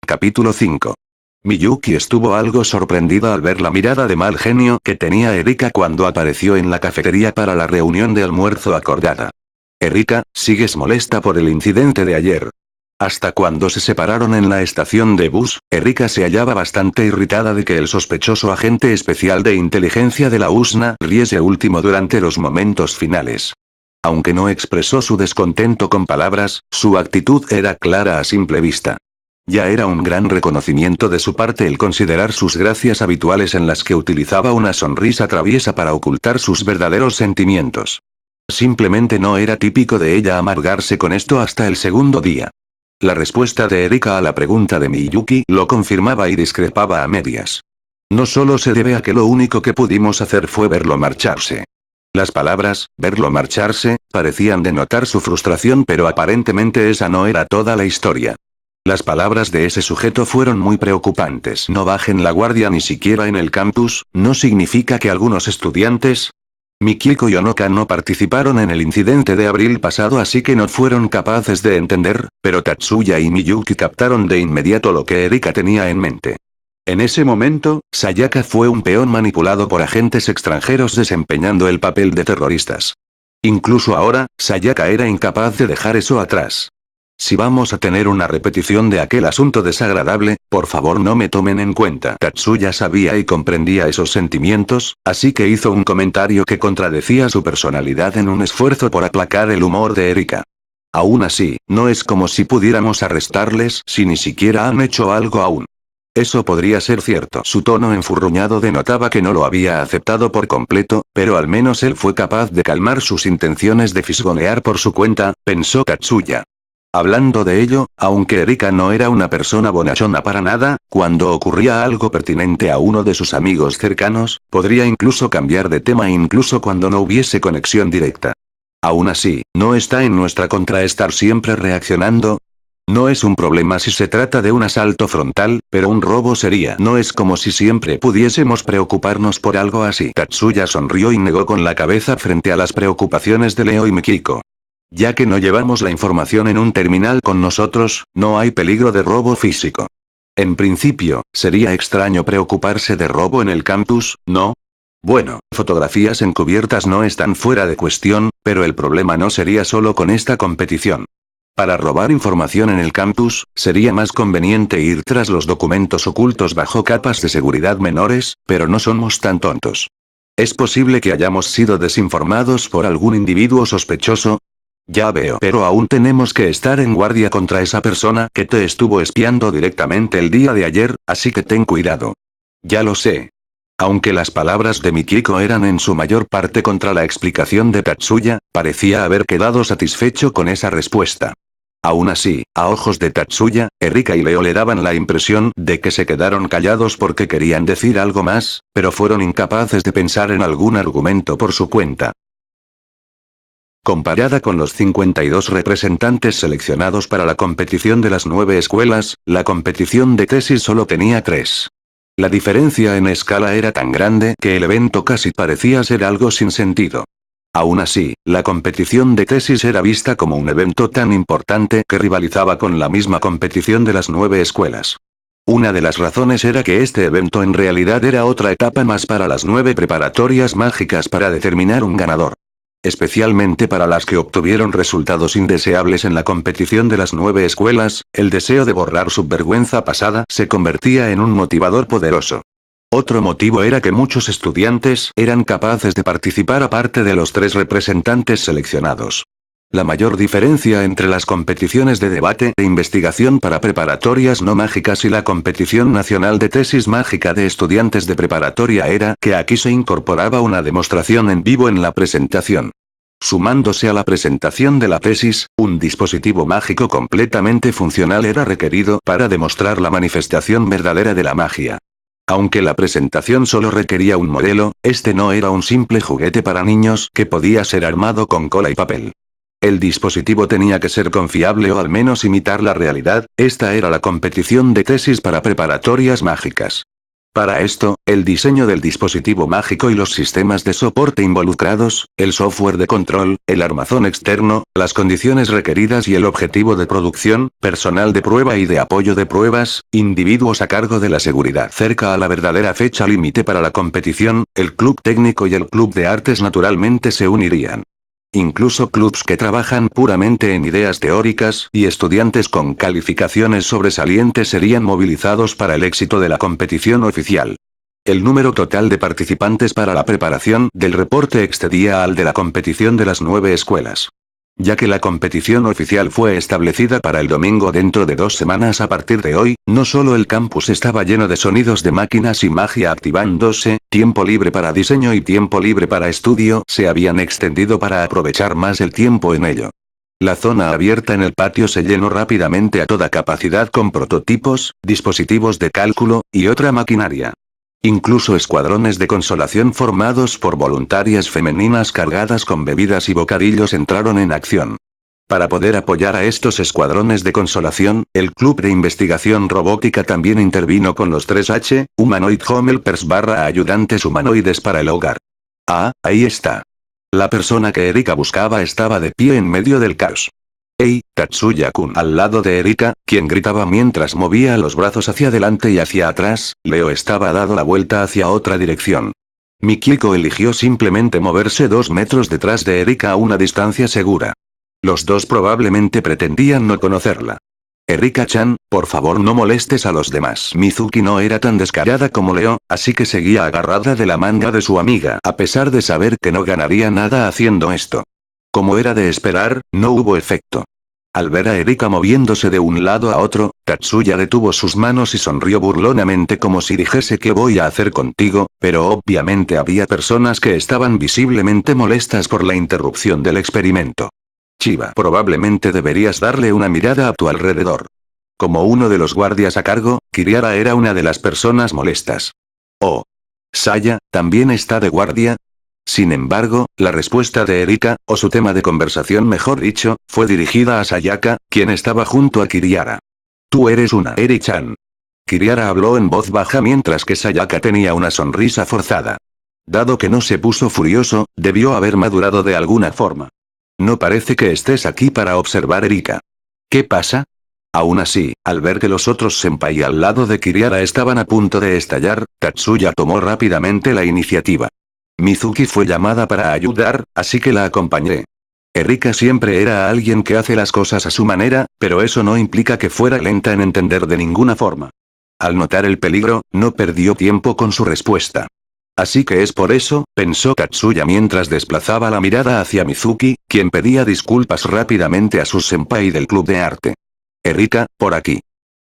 Capítulo 5. Miyuki estuvo algo sorprendida al ver la mirada de mal genio que tenía Erika cuando apareció en la cafetería para la reunión de almuerzo acordada. Erika, ¿sigues molesta por el incidente de ayer? Hasta cuando se separaron en la estación de bus, Erika se hallaba bastante irritada de que el sospechoso agente especial de inteligencia de la USNA riese último durante los momentos finales. Aunque no expresó su descontento con palabras, su actitud era clara a simple vista. Ya era un gran reconocimiento de su parte el considerar sus gracias habituales en las que utilizaba una sonrisa traviesa para ocultar sus verdaderos sentimientos. Simplemente no era típico de ella amargarse con esto hasta el segundo día. La respuesta de Erika a la pregunta de Miyuki lo confirmaba y discrepaba a medias. No solo se debe a que lo único que pudimos hacer fue verlo marcharse. Las palabras, verlo marcharse, parecían denotar su frustración, pero aparentemente esa no era toda la historia. Las palabras de ese sujeto fueron muy preocupantes. No bajen la guardia ni siquiera en el campus, ¿no significa que algunos estudiantes? Mikiko y Onoka no participaron en el incidente de abril pasado, así que no fueron capaces de entender, pero Tatsuya y Miyuki captaron de inmediato lo que Erika tenía en mente. En ese momento, Sayaka fue un peón manipulado por agentes extranjeros desempeñando el papel de terroristas. Incluso ahora, Sayaka era incapaz de dejar eso atrás. Si vamos a tener una repetición de aquel asunto desagradable, por favor no me tomen en cuenta. Tatsuya sabía y comprendía esos sentimientos, así que hizo un comentario que contradecía su personalidad en un esfuerzo por aplacar el humor de Erika. Aún así, no es como si pudiéramos arrestarles si ni siquiera han hecho algo aún. Eso podría ser cierto. Su tono enfurruñado denotaba que no lo había aceptado por completo, pero al menos él fue capaz de calmar sus intenciones de fisgonear por su cuenta, pensó Tatsuya. Hablando de ello, aunque Erika no era una persona bonachona para nada, cuando ocurría algo pertinente a uno de sus amigos cercanos, podría incluso cambiar de tema incluso cuando no hubiese conexión directa. Aún así, ¿no está en nuestra contra estar siempre reaccionando? No es un problema si se trata de un asalto frontal, pero un robo sería. No es como si siempre pudiésemos preocuparnos por algo así. Tatsuya sonrió y negó con la cabeza frente a las preocupaciones de Leo y Mikiko. Ya que no llevamos la información en un terminal con nosotros, no hay peligro de robo físico. En principio, sería extraño preocuparse de robo en el campus, ¿no? Bueno, fotografías encubiertas no están fuera de cuestión, pero el problema no sería solo con esta competición. Para robar información en el campus, sería más conveniente ir tras los documentos ocultos bajo capas de seguridad menores, pero no somos tan tontos. ¿Es posible que hayamos sido desinformados por algún individuo sospechoso? Ya veo, pero aún tenemos que estar en guardia contra esa persona que te estuvo espiando directamente el día de ayer, así que ten cuidado. Ya lo sé. Aunque las palabras de Mikiko eran en su mayor parte contra la explicación de Tatsuya, parecía haber quedado satisfecho con esa respuesta. Aún así, a ojos de Tatsuya, Erika y Leo le daban la impresión de que se quedaron callados porque querían decir algo más, pero fueron incapaces de pensar en algún argumento por su cuenta. Comparada con los 52 representantes seleccionados para la competición de las 9 escuelas, la competición de tesis solo tenía 3. La diferencia en escala era tan grande que el evento casi parecía ser algo sin sentido. Aún así, la competición de tesis era vista como un evento tan importante que rivalizaba con la misma competición de las 9 escuelas. Una de las razones era que este evento en realidad era otra etapa más para las 9 preparatorias mágicas para determinar un ganador. Especialmente para las que obtuvieron resultados indeseables en la competición de las 9 escuelas, el deseo de borrar su vergüenza pasada se convertía en un motivador poderoso. Otro motivo era que muchos estudiantes eran capaces de participar aparte de los 3 representantes seleccionados. La mayor diferencia entre las competiciones de debate e investigación para preparatorias no mágicas y la competición nacional de tesis mágica de estudiantes de preparatoria era que aquí se incorporaba una demostración en vivo en la presentación. Sumándose a la presentación de la tesis, un dispositivo mágico completamente funcional era requerido para demostrar la manifestación verdadera de la magia. Aunque la presentación solo requería un modelo, este no era un simple juguete para niños que podía ser armado con cola y papel. El dispositivo tenía que ser confiable o al menos imitar la realidad. Esta era la competición de tesis para preparatorias mágicas. Para esto, el diseño del dispositivo mágico y los sistemas de soporte involucrados, el software de control, el armazón externo, las condiciones requeridas y el objetivo de producción, personal de prueba y de apoyo de pruebas, individuos a cargo de la seguridad. Cerca a la verdadera fecha límite para la competición, el club técnico y el club de artes naturalmente se unirían. Incluso clubs que trabajan puramente en ideas teóricas y estudiantes con calificaciones sobresalientes serían movilizados para el éxito de la competición oficial. El número total de participantes para la preparación del reporte excedía al de la competición de las 9 escuelas. Ya que la competición oficial fue establecida para el domingo dentro de 2 semanas a partir de hoy, no solo el campus estaba lleno de sonidos de máquinas y magia activándose, tiempo libre para diseño y tiempo libre para estudio se habían extendido para aprovechar más el tiempo en ello. La zona abierta en el patio se llenó rápidamente a toda capacidad con prototipos, dispositivos de cálculo, y otra maquinaria. Incluso escuadrones de consolación formados por voluntarias femeninas cargadas con bebidas y bocadillos entraron en acción. Para poder apoyar a estos escuadrones de consolación, el Club de Investigación Robótica también intervino con los 3H, Humanoid Home Helpers / ayudantes humanoides para el hogar. Ah, ahí está. La persona que Erika buscaba estaba de pie en medio del caos. ¡Hey, Tatsuya-kun! Al lado de Erika, quien gritaba mientras movía los brazos hacia adelante y hacia atrás, Leo estaba dado la vuelta hacia otra dirección. Mikiko eligió simplemente moverse 2 metros detrás de Erika a una distancia segura. Los dos probablemente pretendían no conocerla. Erika-chan, por favor no molestes a los demás. Mizuki no era tan descarada como Leo, así que seguía agarrada de la manga de su amiga a pesar de saber que no ganaría nada haciendo esto. Como era de esperar, no hubo efecto. Al ver a Erika moviéndose de un lado a otro, Tatsuya detuvo sus manos y sonrió burlonamente como si dijese ¿qué voy a hacer contigo? Pero obviamente había personas que estaban visiblemente molestas por la interrupción del experimento. Chiba, probablemente deberías darle una mirada a tu alrededor. Como uno de los guardias a cargo, Kiriara era una de las personas molestas. Oh. Saya, ¿también está de guardia? Sin embargo, la respuesta de Erika, o su tema de conversación mejor dicho, fue dirigida a Sayaka, quien estaba junto a Kiriara. Tú eres una Eri-chan. Kiriara habló en voz baja mientras que Sayaka tenía una sonrisa forzada. Dado que no se puso furioso, debió haber madurado de alguna forma. No parece que estés aquí para observar Erika. ¿Qué pasa? Aún así, al ver que los otros senpai al lado de Kiriara estaban a punto de estallar, Tatsuya tomó rápidamente la iniciativa. Mizuki fue llamada para ayudar, así que la acompañé. Erika siempre era alguien que hace las cosas a su manera, pero eso no implica que fuera lenta en entender de ninguna forma. Al notar el peligro, no perdió tiempo con su respuesta. Así que es por eso, pensó Tatsuya mientras desplazaba la mirada hacia Mizuki, quien pedía disculpas rápidamente a su senpai del club de arte. Erika, por aquí.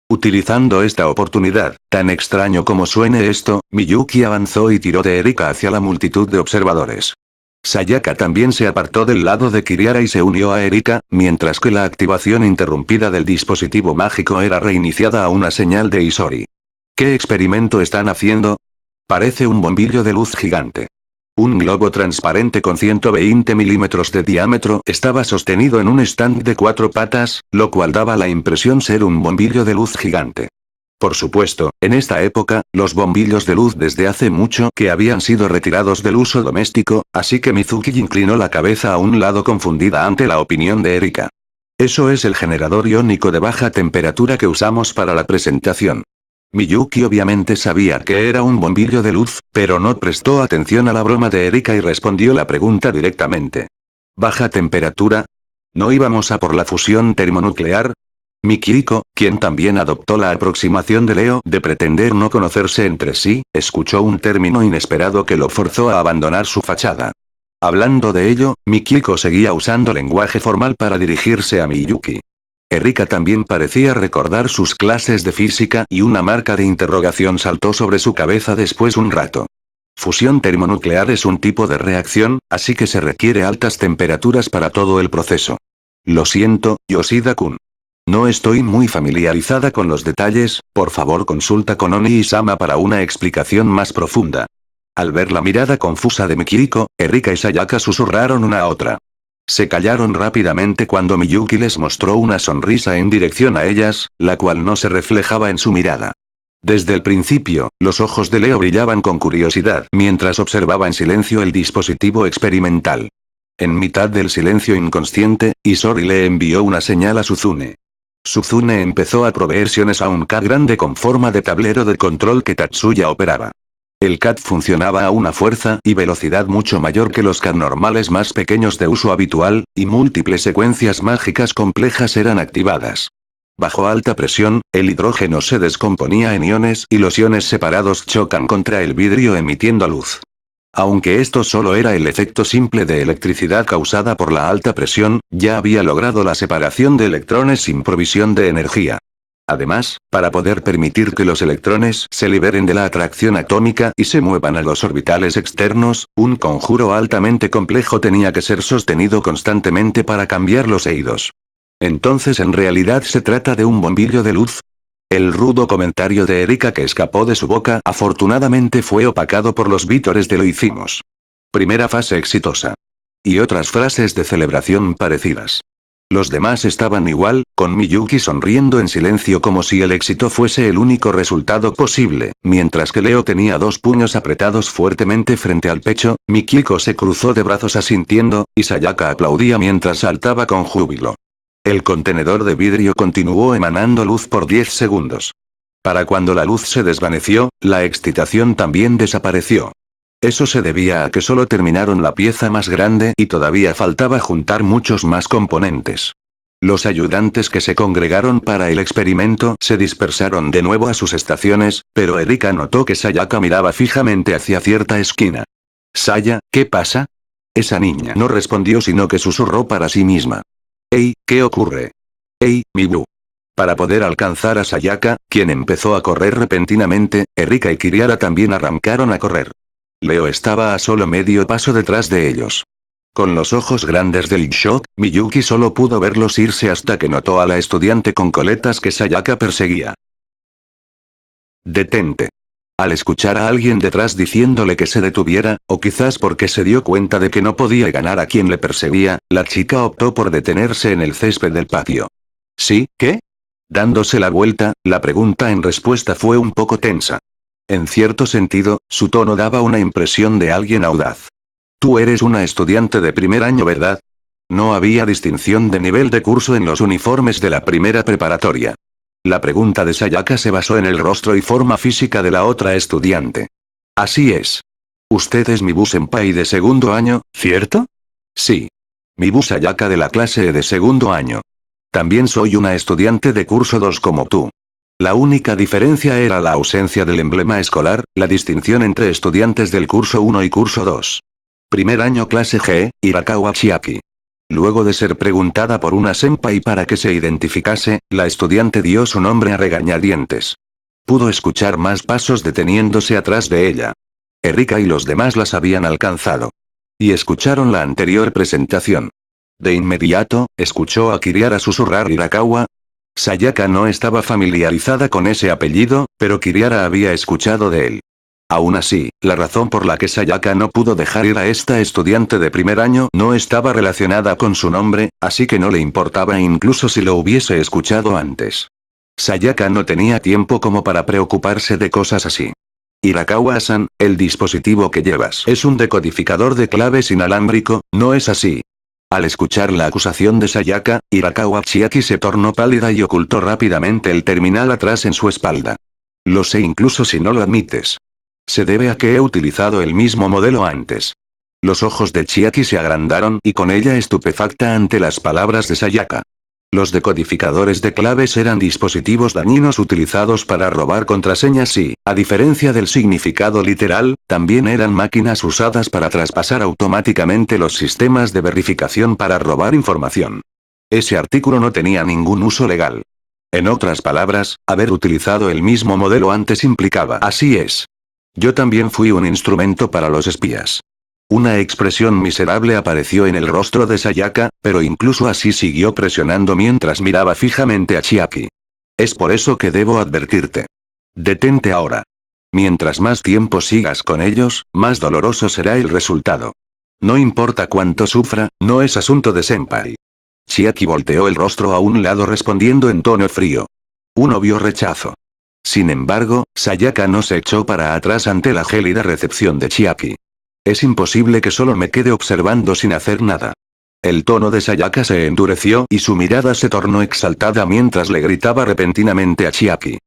Utilizando esta oportunidad, tan extraño como suene esto, Miyuki avanzó y tiró de Erika hacia la multitud de observadores. Sayaka también se apartó del lado de Kiriara y se unió a Erika, mientras que la activación interrumpida del dispositivo mágico era reiniciada a una señal de Isori. ¿Qué experimento están haciendo? Parece un bombillo de luz gigante. Un globo transparente con 120 milímetros de diámetro estaba sostenido en un stand de 4 patas, lo cual daba la impresión ser un bombillo de luz gigante. Por supuesto, en esta época, los bombillos de luz desde hace mucho que habían sido retirados del uso doméstico, así que Mizuki inclinó la cabeza a un lado confundida ante la opinión de Erika. Eso es el generador iónico de baja temperatura que usamos para la presentación. Miyuki obviamente sabía que era un bombillo de luz, pero no prestó atención a la broma de Erika y respondió la pregunta directamente. ¿Baja temperatura? ¿No íbamos a por la fusión termonuclear? Mikiko, quien también adoptó la aproximación de Leo de pretender no conocerse entre sí, escuchó un término inesperado que lo forzó a abandonar su fachada. Hablando de ello, Mikiko seguía usando lenguaje formal para dirigirse a Miyuki. Erika también parecía recordar sus clases de física y una marca de interrogación saltó sobre su cabeza después de un rato. Fusión termonuclear es un tipo de reacción, así que se requiere altas temperaturas para todo el proceso. Lo siento, Yoshida-kun. No estoy muy familiarizada con los detalles, por favor consulta con Oni-sama para una explicación más profunda. Al ver la mirada confusa de Mikiko, Erika y Sayaka susurraron una a otra. Se callaron rápidamente cuando Miyuki les mostró una sonrisa en dirección a ellas, la cual no se reflejaba en su mirada. Desde el principio, los ojos de Leo brillaban con curiosidad mientras observaba en silencio el dispositivo experimental. En mitad del silencio inconsciente, Isori le envió una señal a Suzune. Suzune empezó a proveersiones a un CAD grande con forma de tablero de control que Tatsuya operaba. El CAD funcionaba a una fuerza y velocidad mucho mayor que los CAD normales más pequeños de uso habitual, y múltiples secuencias mágicas complejas eran activadas. Bajo alta presión, el hidrógeno se descomponía en iones y los iones separados chocan contra el vidrio emitiendo luz. Aunque esto solo era el efecto simple de electricidad causada por la alta presión, ya había logrado la separación de electrones sin provisión de energía. Además, para poder permitir que los electrones se liberen de la atracción atómica y se muevan a los orbitales externos, un conjuro altamente complejo tenía que ser sostenido constantemente para cambiar los eidos. Entonces en realidad se trata de un bombillo de luz. El rudo comentario de Erika que escapó de su boca afortunadamente fue opacado por los vítores de lo hicimos. Primera fase exitosa. Y otras frases de celebración parecidas. Los demás estaban igual, con Miyuki sonriendo en silencio como si el éxito fuese el único resultado posible, mientras que Leo tenía dos puños apretados fuertemente frente al pecho, Mikiko se cruzó de brazos asintiendo, y Sayaka aplaudía mientras saltaba con júbilo. El contenedor de vidrio continuó emanando luz por 10 segundos. Para cuando la luz se desvaneció, la excitación también desapareció. Eso se debía a que solo terminaron la pieza más grande y todavía faltaba juntar muchos más componentes. Los ayudantes que se congregaron para el experimento se dispersaron de nuevo a sus estaciones, pero Erika notó que Sayaka miraba fijamente hacia cierta esquina. «Saya, ¿qué pasa?» Esa niña no respondió sino que susurró para sí misma. «Hey, ¿qué ocurre?» «Hey, Mibu». Para poder alcanzar a Sayaka, quien empezó a correr repentinamente, Erika y Kiriara también arrancaron a correr. Leo estaba a solo medio paso detrás de ellos. Con los ojos grandes del shock, Miyuki solo pudo verlos irse hasta que notó a la estudiante con coletas que Sayaka perseguía. «Detente». Al escuchar a alguien detrás diciéndole que se detuviera, o quizás porque se dio cuenta de que no podía ganar a quien le perseguía, la chica optó por detenerse en el césped del patio. «¿Sí, qué?» Dándose la vuelta, la pregunta en respuesta fue un poco tensa. En cierto sentido, su tono daba una impresión de alguien audaz. «Tú eres una estudiante de primer año, ¿verdad?» No había distinción de nivel de curso en los uniformes de la primera preparatoria. La pregunta de Sayaka se basó en el rostro y forma física de la otra estudiante. «Así es. Usted es Mibu Senpai de segundo año, ¿cierto?» «Sí. Mibu Sayaka de la clase E de segundo año. También soy una estudiante de curso 2 como tú». La única diferencia era la ausencia del emblema escolar, la distinción entre estudiantes del curso 1 y curso 2. Primer año clase G, Hirakawa Chiaki. Luego de ser preguntada por una senpai para que se identificase, la estudiante dio su nombre a regañadientes. Pudo escuchar más pasos deteniéndose atrás de ella. Erika y los demás las habían alcanzado. Y escucharon la anterior presentación. De inmediato, escuchó a Kiriara susurrar Hirakawa. Sayaka no estaba familiarizada con ese apellido, pero Kiriara había escuchado de él. Aún así, la razón por la que Sayaka no pudo dejar ir a esta estudiante de primer año no estaba relacionada con su nombre, así que no le importaba incluso si lo hubiese escuchado antes. Sayaka no tenía tiempo como para preocuparse de cosas así. «Hirakawa-san, el dispositivo que llevas es un decodificador de claves inalámbrico, ¿no es así?» Al escuchar la acusación de Sayaka, Hirakawa Chiaki se tornó pálida y ocultó rápidamente el terminal atrás en su espalda. «Lo sé incluso si no lo admites. Se debe a que he utilizado el mismo modelo antes». Los ojos de Chiaki se agrandaron y con ella estupefacta ante las palabras de Sayaka. Los decodificadores de claves eran dispositivos dañinos utilizados para robar contraseñas y, a diferencia del significado literal, también eran máquinas usadas para traspasar automáticamente los sistemas de verificación para robar información. Ese artículo no tenía ningún uso legal. En otras palabras, haber utilizado el mismo modelo antes implicaba «así es. Yo también fui un instrumento para los espías». Una expresión miserable apareció en el rostro de Sayaka, pero incluso así siguió presionando mientras miraba fijamente a Chiaki. «Es por eso que debo advertirte. Detente ahora. Mientras más tiempo sigas con ellos, más doloroso será el resultado. No importa cuánto sufra, no es asunto de senpai». Chiaki volteó el rostro a un lado respondiendo en tono frío. Un obvio rechazo. Sin embargo, Sayaka no se echó para atrás ante la gélida recepción de Chiaki. Es imposible que solo me quede observando sin hacer nada. El tono de Sayaka se endureció y su mirada se tornó exaltada mientras le gritaba repentinamente a Chiaki.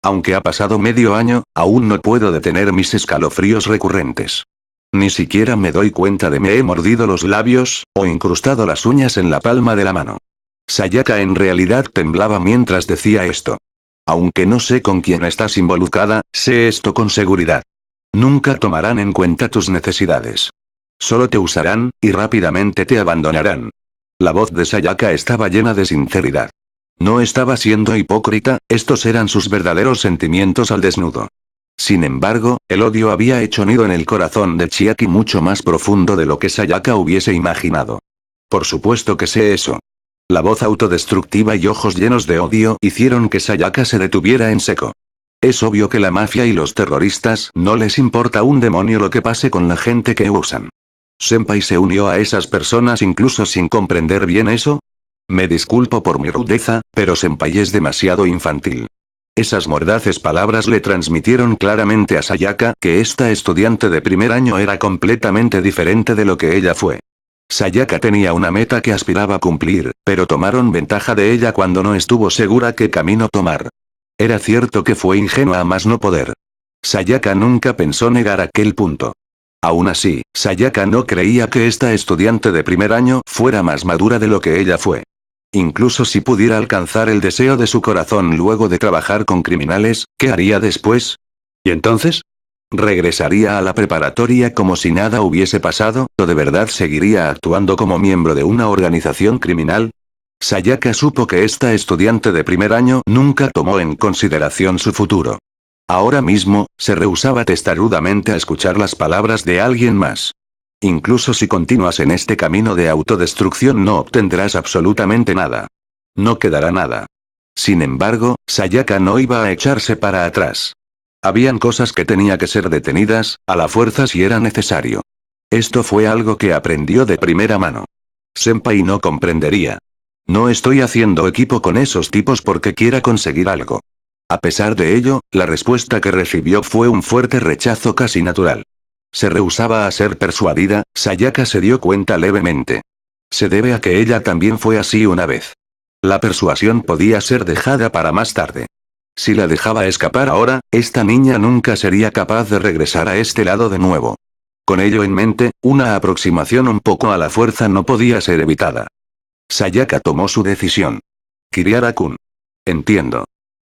Aunque ha pasado medio año, aún no puedo detener mis escalofríos recurrentes. Ni siquiera me doy cuenta de me he mordido los labios, o incrustado las uñas en la palma de la mano. Sayaka en realidad temblaba mientras decía esto. Aunque no sé con quién estás involucrada, sé esto con seguridad. Nunca tomarán en cuenta tus necesidades. Solo te usarán, y rápidamente te abandonarán. La voz de Sayaka estaba llena de sinceridad. No estaba siendo hipócrita, estos eran sus verdaderos sentimientos al desnudo. Sin embargo, el odio había hecho nido en el corazón de Chiaki mucho más profundo de lo que Sayaka hubiese imaginado. Por supuesto que sé eso. La voz autodestructiva y ojos llenos de odio hicieron que Sayaka se detuviera en seco. Es obvio que la mafia y los terroristas no les importa un demonio lo que pase con la gente que usan. ¿Senpai se unió a esas personas incluso sin comprender bien eso? Me disculpo por mi rudeza, pero Senpai es demasiado infantil. Esas mordaces palabras le transmitieron claramente a Sayaka que esta estudiante de primer año era completamente diferente de lo que ella fue. Sayaka tenía una meta que aspiraba a cumplir, pero tomaron ventaja de ella cuando no estuvo segura qué camino tomar. Era cierto que fue ingenua a más no poder. Sayaka nunca pensó negar aquel punto. Aún así, Sayaka no creía que esta estudiante de primer año fuera más madura de lo que ella fue. Incluso si pudiera alcanzar el deseo de su corazón luego de trabajar con criminales, ¿qué haría después? ¿Y entonces? ¿Regresaría a la preparatoria como si nada hubiese pasado, o de verdad seguiría actuando como miembro de una organización criminal? Sayaka supo que esta estudiante de primer año nunca tomó en consideración su futuro. Ahora mismo, se rehusaba testarudamente a escuchar las palabras de alguien más. Incluso si continúas en este camino de autodestrucción no obtendrás absolutamente nada. No quedará nada. Sin embargo, Sayaka no iba a echarse para atrás. Habían cosas que tenía que ser detenidas, a la fuerza si era necesario. Esto fue algo que aprendió de primera mano. Senpai no comprendería. No estoy haciendo equipo con esos tipos porque quiera conseguir algo. A pesar de ello, la respuesta que recibió fue un fuerte rechazo casi natural. Se rehusaba a ser persuadida, Sayaka se dio cuenta levemente. Se debe a que ella también fue así una vez. La persuasión podía ser dejada para más tarde. Si la dejaba escapar ahora, esta niña nunca sería capaz de regresar a este lado de nuevo. Con ello en mente, una aproximación un poco a la fuerza no podía ser evitada. Sayaka tomó su decisión. Kiriara-kun. Entiendo.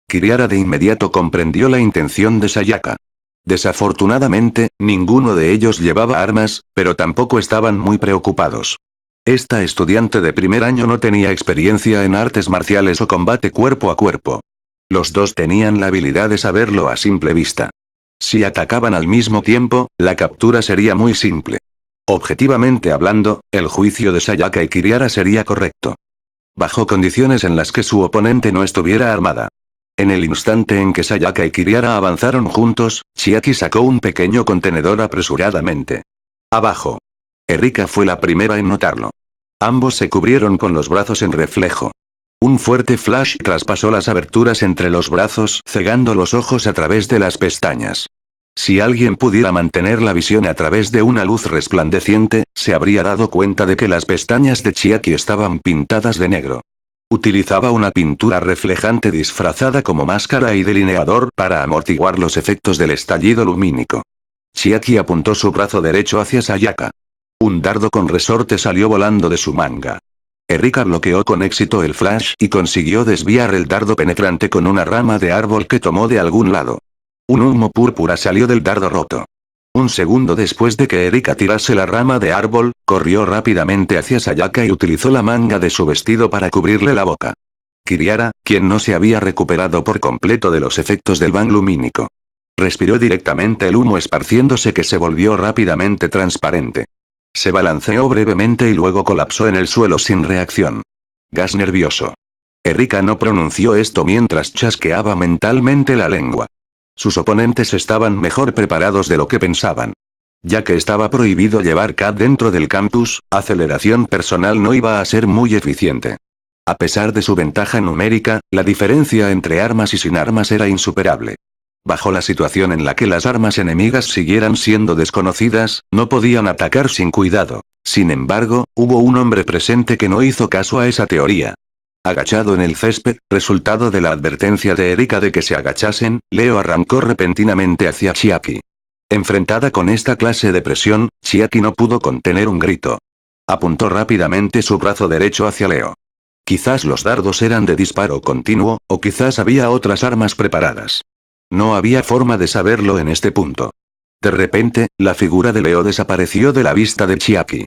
Kiriara de inmediato comprendió la intención de Sayaka. Desafortunadamente, ninguno de ellos llevaba armas, pero tampoco estaban muy preocupados. Esta estudiante de primer año no tenía experiencia en artes marciales o combate cuerpo a cuerpo. Los dos tenían la habilidad de saberlo a simple vista. Si atacaban al mismo tiempo, la captura sería muy simple. Objetivamente hablando, el juicio de Sayaka y Kiriara sería correcto. Bajo condiciones en las que su oponente no estuviera armada. En el instante en que Sayaka y Kiriara avanzaron juntos, Chiaki sacó un pequeño contenedor apresuradamente. Abajo. Erika fue la primera en notarlo. Ambos se cubrieron con los brazos en reflejo. Un fuerte flash traspasó las aberturas entre los brazos, cegando los ojos a través de las pestañas. Si alguien pudiera mantener la visión a través de una luz resplandeciente, se habría dado cuenta de que las pestañas de Chiaki estaban pintadas de negro. Utilizaba una pintura reflejante disfrazada como máscara y delineador para amortiguar los efectos del estallido lumínico. Chiaki apuntó su brazo derecho hacia Sayaka. Un dardo con resorte salió volando de su manga. Erika bloqueó con éxito el flash y consiguió desviar el dardo penetrante con una rama de árbol que tomó de algún lado. Un humo púrpura salió del dardo roto. Un segundo después de que Erika tirase la rama de árbol, corrió rápidamente hacia Sayaka y utilizó la manga de su vestido para cubrirle la boca. Kiriara, quien no se había recuperado por completo de los efectos del ban lumínico. Respiró directamente el humo esparciéndose que se volvió rápidamente transparente. Se balanceó brevemente y luego colapsó en el suelo sin reacción. Gas nervioso. Erika no pronunció esto mientras chasqueaba mentalmente la lengua. Sus oponentes estaban mejor preparados de lo que pensaban. Ya que estaba prohibido llevar CAD dentro del campus, aceleración personal no iba a ser muy eficiente. A pesar de su ventaja numérica, la diferencia entre armas y sin armas era insuperable. Bajo la situación en la que las armas enemigas siguieran siendo desconocidas, no podían atacar sin cuidado. Sin embargo, hubo un hombre presente que no hizo caso a esa teoría. Agachado en el césped, resultado de la advertencia de Erika de que se agachasen, Leo arrancó repentinamente hacia Chiaki. Enfrentada con esta clase de presión, Chiaki no pudo contener un grito. Apuntó rápidamente su brazo derecho hacia Leo. Quizás los dardos eran de disparo continuo, o quizás había otras armas preparadas. No había forma de saberlo en este punto. De repente, la figura de Leo desapareció de la vista de Chiaki.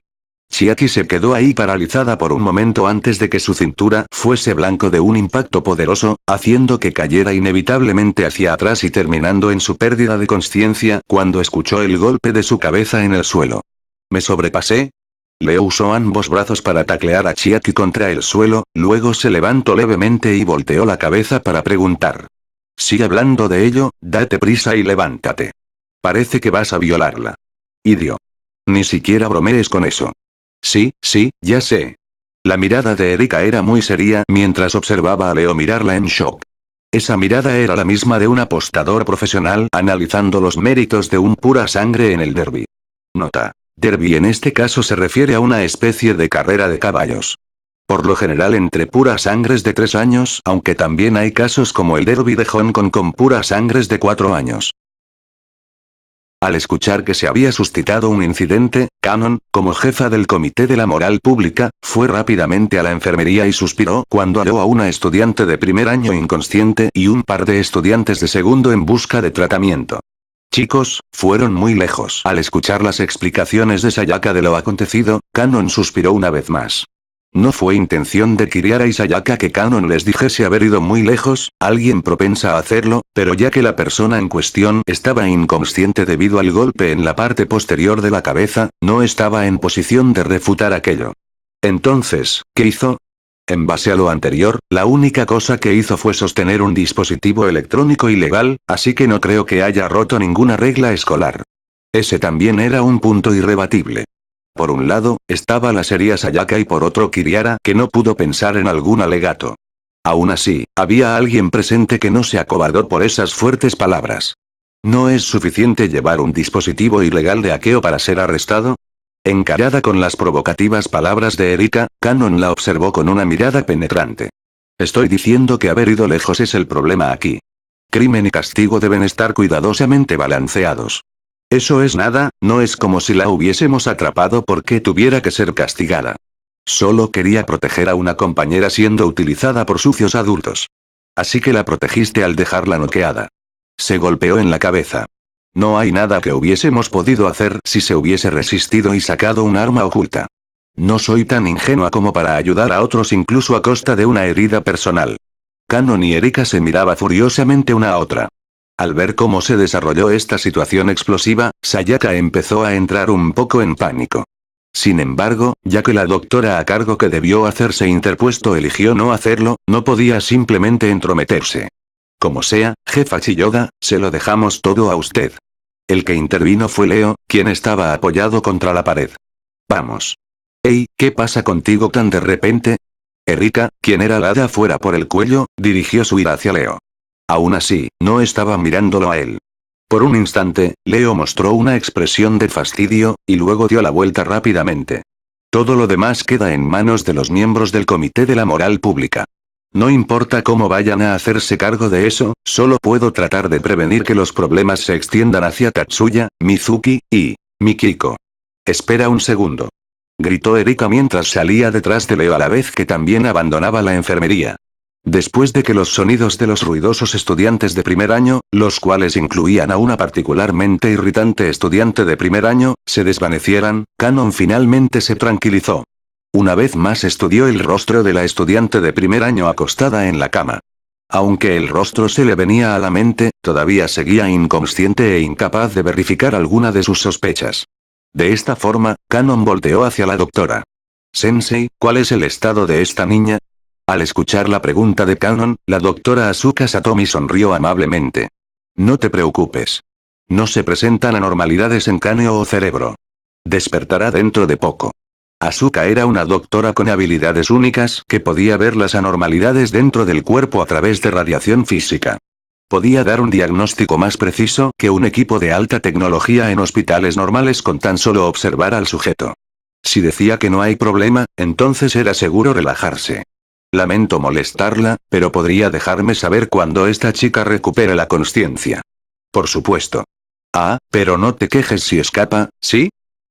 Chiaki se quedó ahí paralizada por un momento antes de que su cintura fuese blanco de un impacto poderoso, haciendo que cayera inevitablemente hacia atrás y terminando en su pérdida de conciencia cuando escuchó el golpe de su cabeza en el suelo. ¿Me sobrepasé? Leo usó ambos brazos para taclear a Chiaki contra el suelo, luego se levantó levemente y volteó la cabeza para preguntar. Sigue hablando de ello, date prisa y levántate. Parece que vas a violarla. Idio. Ni siquiera bromees con eso. Sí, ya sé. La mirada de Erika era muy seria mientras observaba a Leo mirarla en shock. Esa mirada era la misma de un apostador profesional analizando los méritos de un pura sangre en el derby. Nota. Derby en este caso se refiere a una especie de carrera de caballos. Por lo general entre puras sangres de 3 años, aunque también hay casos como el derby de Hong Kong con puras sangres de 4 años. Al escuchar que se había suscitado un incidente, Cannon, como jefa del Comité de la Moral Pública, fue rápidamente a la enfermería y suspiró cuando halló a una estudiante de primer año inconsciente y un par de estudiantes de segundo en busca de tratamiento. Chicos, fueron muy lejos. Al escuchar las explicaciones de Sayaka de lo acontecido, Cannon suspiró una vez más. No fue intención de Kiriara y Sayaka que Cannon les dijese haber ido muy lejos, alguien propensa a hacerlo, pero ya que la persona en cuestión estaba inconsciente debido al golpe en la parte posterior de la cabeza, no estaba en posición de refutar aquello. Entonces, ¿qué hizo? En base a lo anterior, la única cosa que hizo fue sostener un dispositivo electrónico ilegal, así que no creo que haya roto ninguna regla escolar. Ese también era un punto irrebatible. Por un lado, estaba la seria Sayaka y por otro Kiriara que no pudo pensar en algún alegato. Aún así, había alguien presente que no se acobardó por esas fuertes palabras. ¿No es suficiente llevar un dispositivo ilegal de hackeo para ser arrestado? Encarada con las provocativas palabras de Erika, Cannon la observó con una mirada penetrante. Estoy diciendo que haber ido lejos es el problema aquí. Crimen y castigo deben estar cuidadosamente balanceados. Eso es nada, no es como si la hubiésemos atrapado porque tuviera que ser castigada. Solo quería proteger a una compañera siendo utilizada por sucios adultos. Así que la protegiste al dejarla noqueada. Se golpeó en la cabeza. No hay nada que hubiésemos podido hacer si se hubiese resistido y sacado un arma oculta. No soy tan ingenua como para ayudar a otros incluso a costa de una herida personal. Cannon y Erika se miraba furiosamente una a otra. Al ver cómo se desarrolló esta situación explosiva, Sayaka empezó a entrar un poco en pánico. Sin embargo, ya que la doctora a cargo que debió hacerse interpuesto eligió no hacerlo, no podía simplemente entrometerse. Como sea, jefa Chiyoda, se lo dejamos todo a usted. El que intervino fue Leo, quien estaba apoyado contra la pared. Vamos. Hey, ¿qué pasa contigo tan de repente? Erika, quien era la hada fuera por el cuello, dirigió su ira hacia Leo. Aún así, no estaba mirándolo a él. Por un instante, Leo mostró una expresión de fastidio, y luego dio la vuelta rápidamente. Todo lo demás queda en manos de los miembros del Comité de la Moral Pública. No importa cómo vayan a hacerse cargo de eso, solo puedo tratar de prevenir que los problemas se extiendan hacia Tatsuya, Mizuki, y Mikiko. Espera un segundo. Gritó Erika mientras salía detrás de Leo a la vez que también abandonaba la enfermería. Después de que los sonidos de los ruidosos estudiantes de primer año, los cuales incluían a una particularmente irritante estudiante de primer año, se desvanecieran, Cannon finalmente se tranquilizó. Una vez más estudió el rostro de la estudiante de primer año acostada en la cama. Aunque el rostro se le venía a la mente, todavía seguía inconsciente e incapaz de verificar alguna de sus sospechas. De esta forma, Cannon volteó hacia la doctora. Sensei, ¿cuál es el estado de esta niña? Al escuchar la pregunta de Cannon, la doctora Asuka Satomi sonrió amablemente. No te preocupes. No se presentan anormalidades en cráneo o cerebro. Despertará dentro de poco. Asuka era una doctora con habilidades únicas que podía ver las anormalidades dentro del cuerpo a través de radiación física. Podía dar un diagnóstico más preciso que un equipo de alta tecnología en hospitales normales con tan solo observar al sujeto. Si decía que no hay problema, entonces era seguro relajarse. Lamento molestarla, pero podría dejarme saber cuando esta chica recupere la consciencia. Por supuesto. Ah, pero no te quejes si escapa, ¿sí?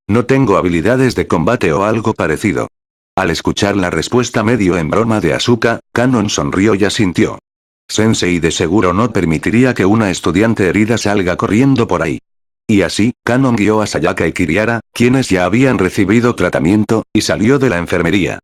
No tengo habilidades de combate o algo parecido. Al escuchar la respuesta medio en broma de Asuka, Kanon sonrió y asintió. Sensei de seguro no permitiría que una estudiante herida salga corriendo por ahí. Y así, Kanon guió a Sayaka y Kiriara, quienes ya habían recibido tratamiento, y salió de la enfermería.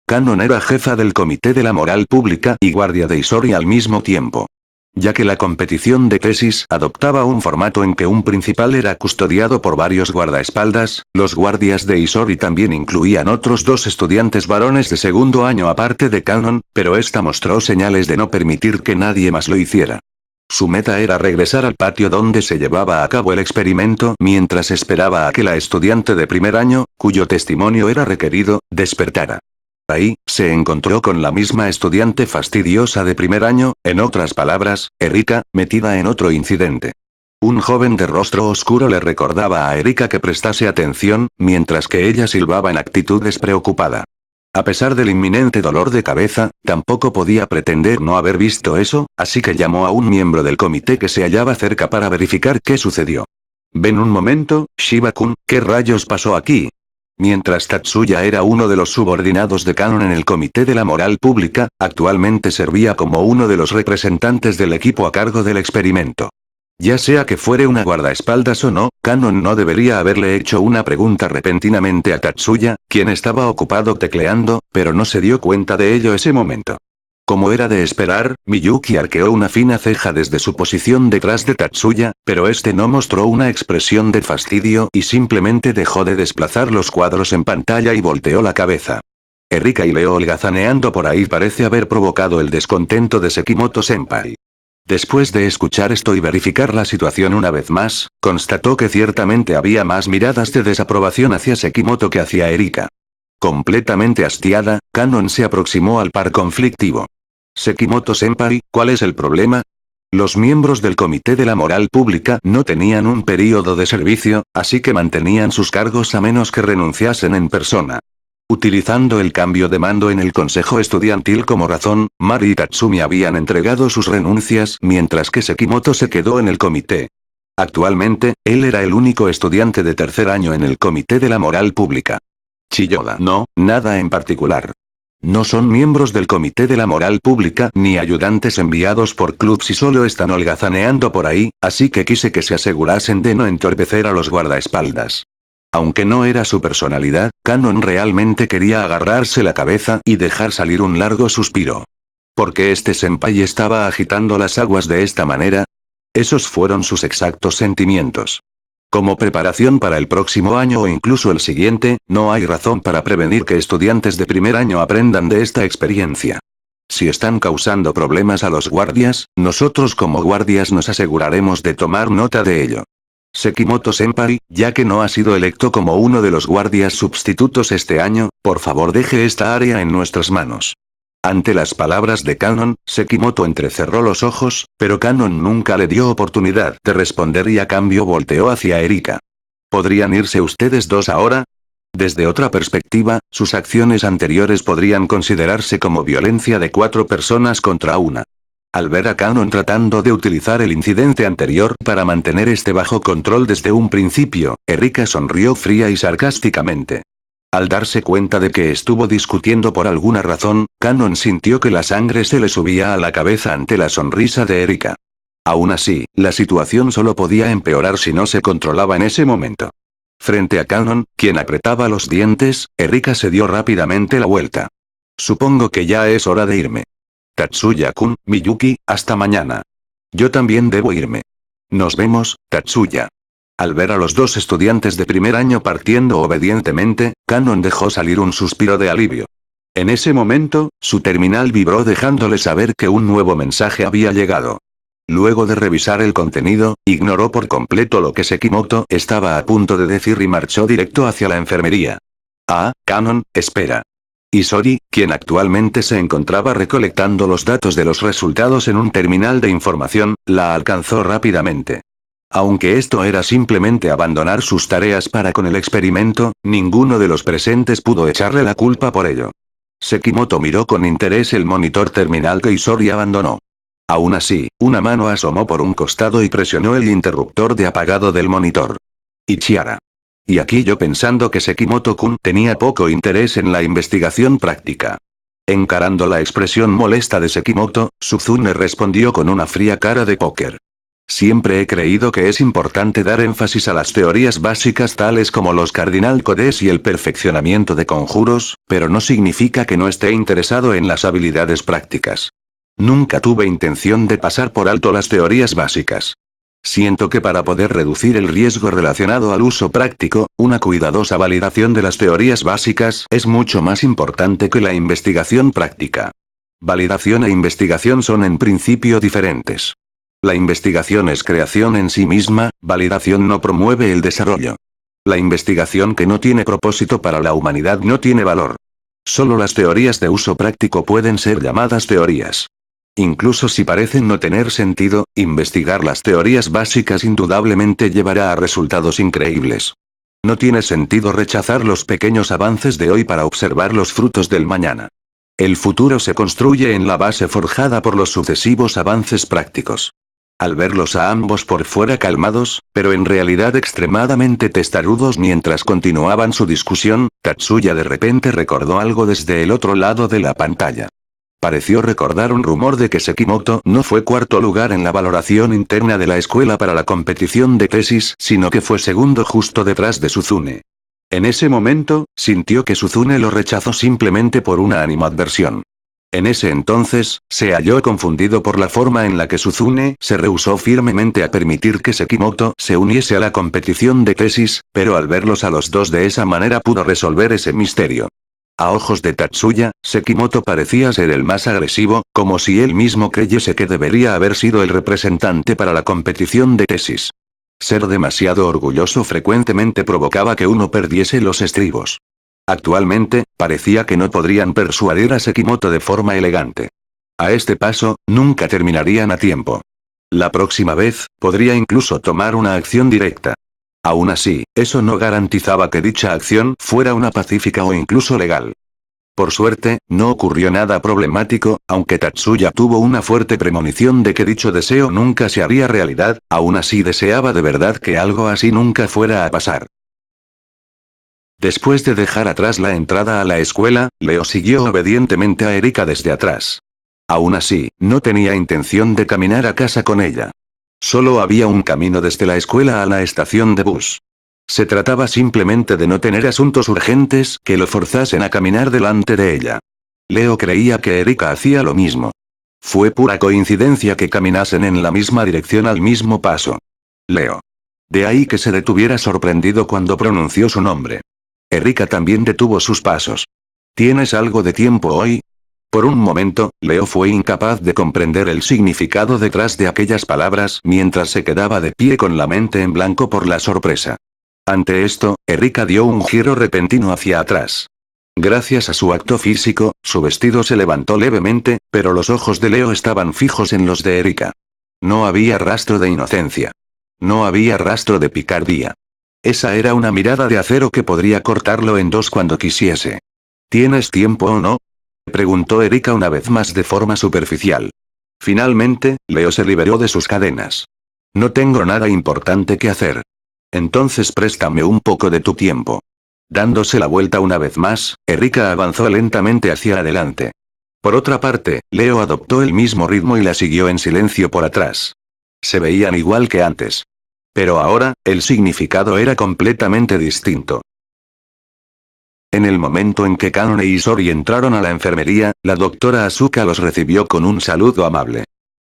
Kanon era jefa del Comité de la Moral Pública y guardia de Isori al mismo tiempo. Ya que la competición de tesis adoptaba un formato en que un principal era custodiado por varios guardaespaldas, los guardias de Isori también incluían otros 2 estudiantes varones de segundo año aparte de Kanon, pero esta mostró señales de no permitir que nadie más lo hiciera. Su meta era regresar al patio donde se llevaba a cabo el experimento mientras esperaba a que la estudiante de primer año, cuyo testimonio era requerido, despertara. Ahí, se encontró con la misma estudiante fastidiosa de primer año, en otras palabras, Erika, metida en otro incidente. Un joven de rostro oscuro le recordaba a Erika que prestase atención, mientras que ella silbaba en actitud despreocupada. A pesar del inminente dolor de cabeza, tampoco podía pretender no haber visto eso, así que llamó a un miembro del comité que se hallaba cerca para verificar qué sucedió. Ven un momento, Shiba-kun, ¿qué rayos pasó aquí? Mientras Tatsuya era uno de los subordinados de Kanon en el Comité de la Moral Pública, actualmente servía como uno de los representantes del equipo a cargo del experimento. Ya sea que fuere una guardaespaldas o no, Kanon no debería haberle hecho una pregunta repentinamente a Tatsuya, quien estaba ocupado tecleando, pero no se dio cuenta de ello ese momento. Como era de esperar, Miyuki arqueó una fina ceja desde su posición detrás de Tatsuya, pero este no mostró una expresión de fastidio y simplemente dejó de desplazar los cuadros en pantalla y volteó la cabeza. Erika y Leo holgazaneando por ahí parece haber provocado el descontento de Sekimoto-senpai. Después de escuchar esto y verificar la situación una vez más, constató que ciertamente había más miradas de desaprobación hacia Sekimoto que hacia Erika. Completamente hastiada, Kanon se aproximó al par conflictivo. Sekimoto-senpai, ¿cuál es el problema? Los miembros del Comité de la Moral Pública no tenían un período de servicio, así que mantenían sus cargos a menos que renunciasen en persona. Utilizando el cambio de mando en el Consejo Estudiantil como razón, Mari y Tatsumi habían entregado sus renuncias mientras que Sekimoto se quedó en el comité. Actualmente, él era el único estudiante de tercer año en el Comité de la Moral Pública. Chiyoda, no, nada en particular. No son miembros del Comité de la Moral Pública ni ayudantes enviados por clubs y solo están holgazaneando por ahí, así que quise que se asegurasen de no entorpecer a los guardaespaldas. Aunque no era su personalidad, Kanon realmente quería agarrarse la cabeza y dejar salir un largo suspiro. ¿Por qué este senpai estaba agitando las aguas de esta manera? Esos fueron sus exactos sentimientos. Como preparación para el próximo año o incluso el siguiente, no hay razón para prevenir que estudiantes de primer año aprendan de esta experiencia. Si están causando problemas a los guardias, nosotros como guardias nos aseguraremos de tomar nota de ello. Sekimoto-senpai, ya que no ha sido electo como uno de los guardias sustitutos este año, por favor deje esta área en nuestras manos. Ante las palabras de Kanon, Sekimoto entrecerró los ojos, pero Kanon nunca le dio oportunidad de responder y a cambio volteó hacia Erika. ¿Podrían irse ustedes dos ahora? Desde otra perspectiva, sus acciones anteriores podrían considerarse como violencia de 4 personas contra una. Al ver a Kanon tratando de utilizar el incidente anterior para mantener este bajo control desde un principio, Erika sonrió fría y sarcásticamente. Al darse cuenta de que estuvo discutiendo por alguna razón, Kanon sintió que la sangre se le subía a la cabeza ante la sonrisa de Erika. Aún así, la situación solo podía empeorar si no se controlaba en ese momento. Frente a Kanon, quien apretaba los dientes, Erika se dio rápidamente la vuelta. Supongo que ya es hora de irme. Tatsuya-kun, Miyuki, hasta mañana. Yo también debo irme. Nos vemos, Tatsuya. Al ver a los 2 estudiantes de primer año partiendo obedientemente, Kanon dejó salir un suspiro de alivio. En ese momento, su terminal vibró dejándole saber que un nuevo mensaje había llegado. Luego de revisar el contenido, ignoró por completo lo que Sekimoto estaba a punto de decir y marchó directo hacia la enfermería. Ah, Canon, espera. Isori, quien actualmente se encontraba recolectando los datos de los resultados en un terminal de información, la alcanzó rápidamente. Aunque esto era simplemente abandonar sus tareas para con el experimento, ninguno de los presentes pudo echarle la culpa por ello. Sekimoto miró con interés el monitor terminal que Isori abandonó. Aún así, una mano asomó por un costado y presionó el interruptor de apagado del monitor. Ichiara. Y aquí yo pensando que Sekimoto-kun tenía poco interés en la investigación práctica. Encarando la expresión molesta de Sekimoto, Suzune respondió con una fría cara de póker. Siempre he creído que es importante dar énfasis a las teorías básicas tales como los cardinal codes y el perfeccionamiento de conjuros, pero no significa que no esté interesado en las habilidades prácticas. Nunca tuve intención de pasar por alto las teorías básicas. Siento que para poder reducir el riesgo relacionado al uso práctico, una cuidadosa validación de las teorías básicas es mucho más importante que la investigación práctica. Validación e investigación son en principio diferentes. La investigación es creación en sí misma, validación no promueve el desarrollo. La investigación que no tiene propósito para la humanidad no tiene valor. Solo las teorías de uso práctico pueden ser llamadas teorías. Incluso si parecen no tener sentido, investigar las teorías básicas indudablemente llevará a resultados increíbles. No tiene sentido rechazar los pequeños avances de hoy para observar los frutos del mañana. El futuro se construye en la base forjada por los sucesivos avances prácticos. Al verlos a ambos por fuera calmados, pero en realidad extremadamente testarudos mientras continuaban su discusión, Tatsuya de repente recordó algo desde el otro lado de la pantalla. Pareció recordar un rumor de que Sekimoto no fue cuarto lugar en la valoración interna de la escuela para la competición de tesis, sino que fue segundo justo detrás de Suzune. En ese momento, sintió que Suzune lo rechazó simplemente por una animadversión. En ese entonces, se halló confundido por la forma en la que Suzune se rehusó firmemente a permitir que Sekimoto se uniese a la competición de tesis, pero al verlos a los dos de esa manera pudo resolver ese misterio. A ojos de Tatsuya, Sekimoto parecía ser el más agresivo, como si él mismo creyese que debería haber sido el representante para la competición de tesis. Ser demasiado orgulloso frecuentemente provocaba que uno perdiese los estribos. Actualmente, parecía que no podrían persuadir a Sekimoto de forma elegante. A este paso, nunca terminarían a tiempo. La próxima vez, podría incluso tomar una acción directa. Aún así, eso no garantizaba que dicha acción fuera una pacífica o incluso legal. Por suerte, no ocurrió nada problemático, aunque Tatsuya tuvo una fuerte premonición de que dicho deseo nunca se haría realidad, aún así deseaba de verdad que algo así nunca fuera a pasar. Después de dejar atrás la entrada a la escuela, Leo siguió obedientemente a Erika desde atrás. Aún así, no tenía intención de caminar a casa con ella. Solo había un camino desde la escuela a la estación de bus. Se trataba simplemente de no tener asuntos urgentes que lo forzasen a caminar delante de ella. Leo creía que Erika hacía lo mismo. Fue pura coincidencia que caminasen en la misma dirección al mismo paso. Leo. De ahí que se detuviera sorprendido cuando pronunció su nombre. Erika también detuvo sus pasos. ¿Tienes algo de tiempo hoy? Por un momento, Leo fue incapaz de comprender el significado detrás de aquellas palabras mientras se quedaba de pie con la mente en blanco por la sorpresa. Ante esto, Erika dio un giro repentino hacia atrás. Gracias a su acto físico, su vestido se levantó levemente, pero los ojos de Leo estaban fijos en los de Erika. No había rastro de inocencia. No había rastro de picardía. Esa era una mirada de acero que podría cortarlo en dos cuando quisiese. ¿Tienes tiempo o no?, preguntó Erika una vez más de forma superficial. Finalmente, Leo se liberó de sus cadenas. No tengo nada importante que hacer. Entonces préstame un poco de tu tiempo. Dándose la vuelta una vez más, Erika avanzó lentamente hacia adelante. Por otra parte, Leo adoptó el mismo ritmo y la siguió en silencio por atrás. Se veían igual que antes. Pero ahora, el significado era completamente distinto. En el momento en que Kanon e Isori entraron a la enfermería, la doctora Asuka los recibió con un saludo amable.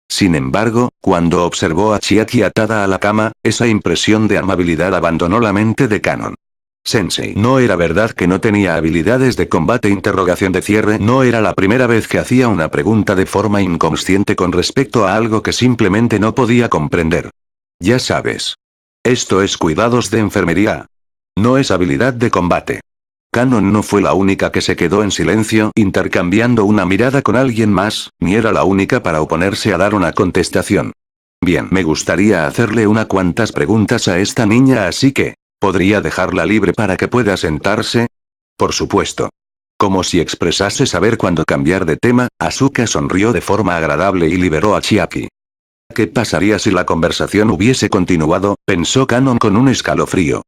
Sin embargo, cuando observó a Chiaki atada a la cama, esa impresión de amabilidad abandonó la mente de Kanon. Sensei, ¿no era verdad que no tenía habilidades de combate? Interrogación de cierre. No era la primera vez que hacía una pregunta de forma inconsciente con respecto a algo que simplemente no podía comprender. Ya sabes. Esto es cuidados de enfermería. No es habilidad de combate. Canon no fue la única que se quedó en silencio, intercambiando una mirada con alguien más, ni era la única para oponerse a dar una contestación. Bien, me gustaría hacerle unas cuantas preguntas a esta niña, así que, ¿podría dejarla libre para que pueda sentarse? Por supuesto. Como si expresase saber cuándo cambiar de tema, Asuka sonrió de forma agradable y liberó a Chiaki. ¿Qué pasaría si la conversación hubiese continuado?, pensó Canon con un escalofrío.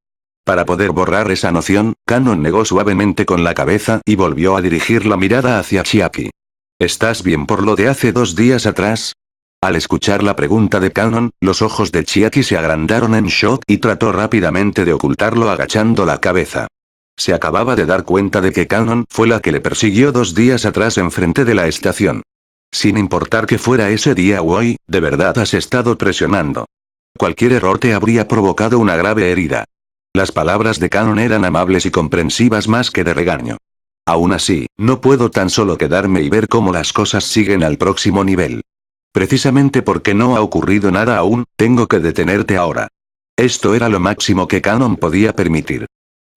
Para poder borrar esa noción, Canon negó suavemente con la cabeza y volvió a dirigir la mirada hacia Chiaki. ¿Estás bien por lo de hace 2 días atrás? Al escuchar la pregunta de Canon, los ojos de Chiaki se agrandaron en shock y trató rápidamente de ocultarlo agachando la cabeza. Se acababa de dar cuenta de que Canon fue la que le persiguió 2 días atrás enfrente de la estación. Sin importar que fuera ese día o hoy, de verdad has estado presionando. Cualquier error te habría provocado una grave herida. Las palabras de Canon eran amables y comprensivas más que de regaño. Aún así, no puedo tan solo quedarme y ver cómo las cosas siguen al próximo nivel. Precisamente porque no ha ocurrido nada aún, tengo que detenerte ahora. Esto era lo máximo que Canon podía permitir.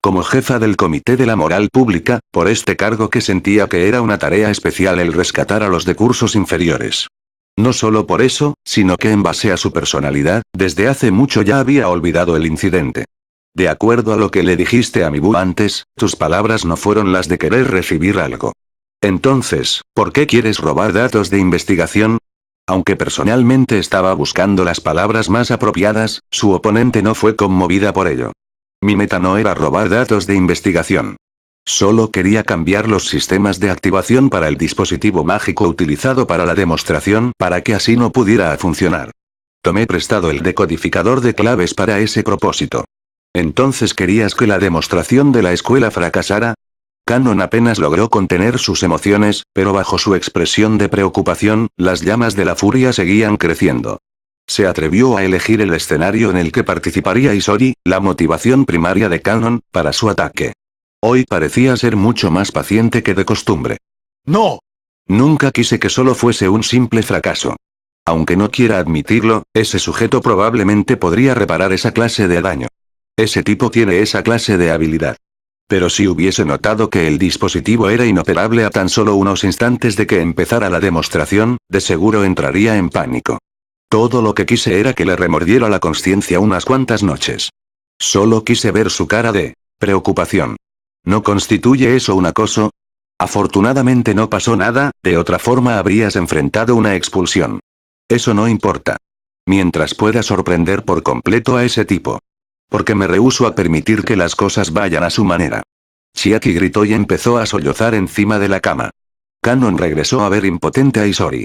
Como jefa del Comité de la Moral Pública, por este cargo que sentía que era una tarea especial el rescatar a los de cursos inferiores. No solo por eso, sino que en base a su personalidad, desde hace mucho ya había olvidado el incidente. De acuerdo a lo que le dijiste a mi Bu antes, tus palabras no fueron las de querer recibir algo. Entonces, ¿por qué quieres robar datos de investigación? Aunque personalmente estaba buscando las palabras más apropiadas, su oponente no fue conmovida por ello. Mi meta no era robar datos de investigación. Solo quería cambiar los sistemas de activación para el dispositivo mágico utilizado para la demostración para que así no pudiera funcionar. Tomé prestado el decodificador de claves para ese propósito. ¿Entonces querías que la demostración de la escuela fracasara? Canon apenas logró contener sus emociones, pero bajo su expresión de preocupación, las llamas de la furia seguían creciendo. Se atrevió a elegir el escenario en el que participaría Isori, la motivación primaria de Canon, para su ataque. Hoy parecía ser mucho más paciente que de costumbre. ¡No! Nunca quise que solo fuese un simple fracaso. Aunque no quiera admitirlo, ese sujeto probablemente podría reparar esa clase de daño. Ese tipo tiene esa clase de habilidad. Pero si hubiese notado que el dispositivo era inoperable a tan solo unos instantes de que empezara la demostración, de seguro entraría en pánico. Todo lo que quise era que le remordiera la conciencia unas cuantas noches. Solo quise ver su cara de preocupación. ¿No constituye eso un acoso? Afortunadamente no pasó nada, de otra forma habrías enfrentado una expulsión. Eso no importa. Mientras pueda sorprender por completo a ese tipo. Porque me rehúso a permitir que las cosas vayan a su manera. Chiaki gritó y empezó a sollozar encima de la cama. Canon regresó a ver impotente a Isori.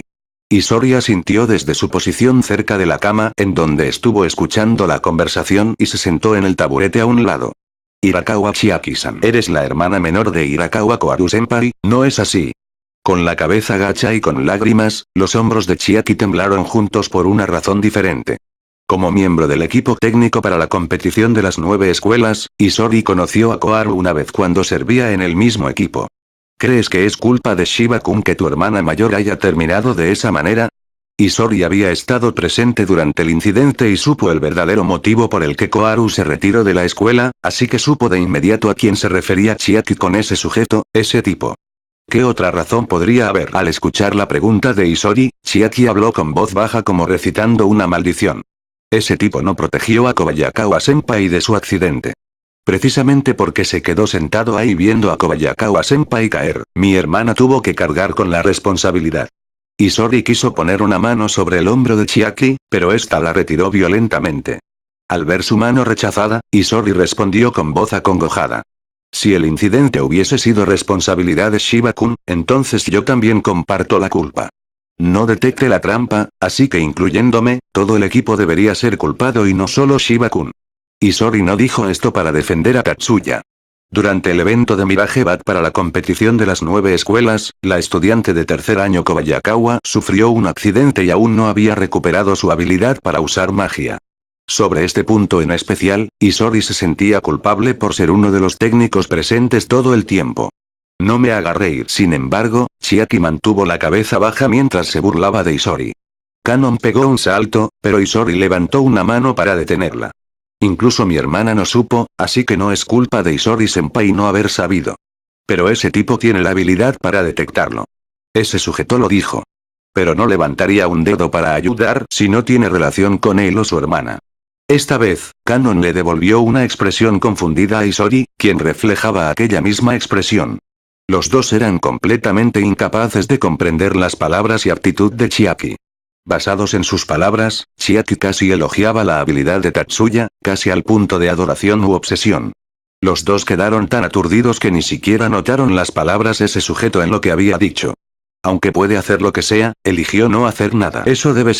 Isori asintió desde su posición cerca de la cama en donde estuvo escuchando la conversación y se sentó en el taburete a un lado. Hirakawa Chiaki-san. Eres la hermana menor de Hirakawa Koharu-senpai, ¿no es así? Con la cabeza gacha y con lágrimas, los hombros de Chiaki temblaron juntos por una razón diferente. Como miembro del equipo técnico para la competición de las 9 escuelas, Isori conoció a Koharu una vez cuando servía en el mismo equipo. ¿Crees que es culpa de Shiba-kun que tu hermana mayor haya terminado de esa manera? Isori había estado presente durante el incidente y supo el verdadero motivo por el que Koharu se retiró de la escuela, así que supo de inmediato a quién se refería Chiaki con ese sujeto, ese tipo. ¿Qué otra razón podría haber? Al escuchar la pregunta de Isori, Chiaki habló con voz baja como recitando una maldición. Ese tipo no protegió a Kobayakawa-senpai de su accidente. Precisamente porque se quedó sentado ahí viendo a Kobayakawa-senpai caer, mi hermana tuvo que cargar con la responsabilidad. Isori quiso poner una mano sobre el hombro de Chiaki, pero ésta la retiró violentamente. Al ver su mano rechazada, Isori respondió con voz acongojada. Si el incidente hubiese sido responsabilidad de Shiba-kun, entonces yo también comparto la culpa. No detecte la trampa, así que incluyéndome, todo el equipo debería ser culpado y no solo Shiba-kun. Isori no dijo esto para defender a Tatsuya. Durante el evento de Mirage Bat para la competición de las 9 escuelas, la estudiante de tercer año Kobayakawa sufrió un accidente y aún no había recuperado su habilidad para usar magia. Sobre este punto en especial, Isori se sentía culpable por ser uno de los técnicos presentes todo el tiempo. No me haga reír. Sin embargo, Chiaki mantuvo la cabeza baja mientras se burlaba de Isori. Kanon pegó un salto, pero Isori levantó una mano para detenerla. Incluso mi hermana no supo, así que no es culpa de Isori-senpai no haber sabido. Pero ese tipo tiene la habilidad para detectarlo. Ese sujeto lo dijo. Pero no levantaría un dedo para ayudar si no tiene relación con él o su hermana. Esta vez, Kanon le devolvió una expresión confundida a Isori, quien reflejaba aquella misma expresión. Los dos eran completamente incapaces de comprender las palabras y actitud de Chiaki. Basados en sus palabras, Chiaki casi elogiaba la habilidad de Tatsuya, casi al punto de adoración u obsesión. Los dos quedaron tan aturdidos que ni siquiera notaron las palabras ese sujeto en lo que había dicho. Aunque puede hacer lo que sea, eligió no hacer nada. Eso debe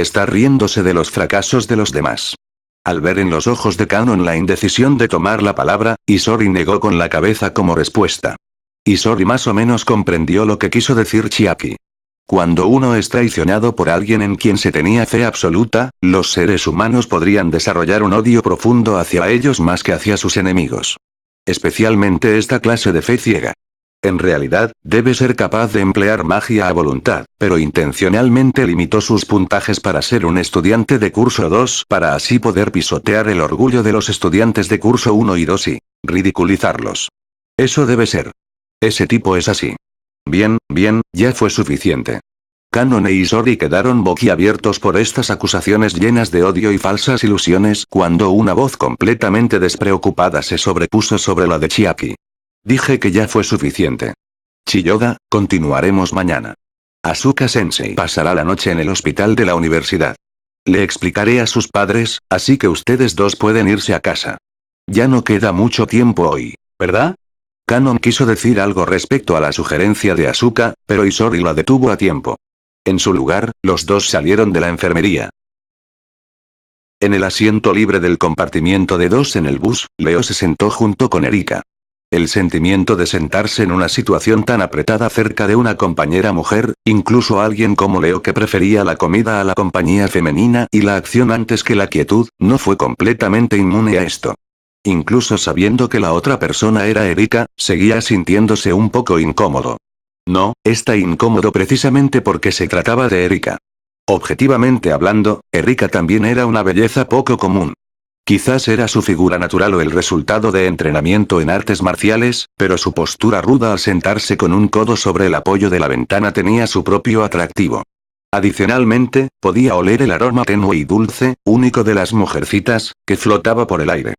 estar riéndose de los fracasos de los demás. Al ver en los ojos de Kanon la indecisión de tomar la palabra, Isori negó con la cabeza como respuesta. Isori más o menos comprendió lo que quiso decir Chiaki. Cuando uno es traicionado por alguien en quien se tenía fe absoluta, los seres humanos podrían desarrollar un odio profundo hacia ellos más que hacia sus enemigos. Especialmente esta clase de fe ciega. En realidad, debe ser capaz de emplear magia a voluntad, pero intencionalmente limitó sus puntajes para ser un estudiante de curso 2 para así poder pisotear el orgullo de los estudiantes de curso 1 y 2 y ridiculizarlos. Eso debe ser. Ese tipo es así. Bien, ya fue suficiente. Kanon e Isori quedaron boquiabiertos por estas acusaciones llenas de odio y falsas ilusiones cuando una voz completamente despreocupada se sobrepuso sobre la de Chiaki. Dije que ya fue suficiente. Chiyoda, continuaremos mañana. Asuka-sensei pasará la noche en el hospital de la universidad. Le explicaré a sus padres, así que ustedes dos pueden irse a casa. Ya no queda mucho tiempo hoy, ¿verdad? Kanon quiso decir algo respecto a la sugerencia de Asuka, pero Isori la detuvo a tiempo. En su lugar, los dos salieron de la enfermería. En el asiento libre del compartimiento de 2 en el bus, Leo se sentó junto con Erika. El sentimiento de sentarse en una situación tan apretada cerca de una compañera mujer, incluso alguien como Leo que prefería la comida a la compañía femenina y la acción antes que la quietud, no fue completamente inmune a esto. Incluso sabiendo que la otra persona era Erika, seguía sintiéndose un poco incómodo. No, está incómodo precisamente porque se trataba de Erika. Objetivamente hablando, Erika también era una belleza poco común. Quizás era su figura natural o el resultado de entrenamiento en artes marciales, pero su postura ruda al sentarse con un codo sobre el apoyo de la ventana tenía su propio atractivo. Adicionalmente, podía oler el aroma tenue y dulce, único de las mujercitas, que flotaba por el aire.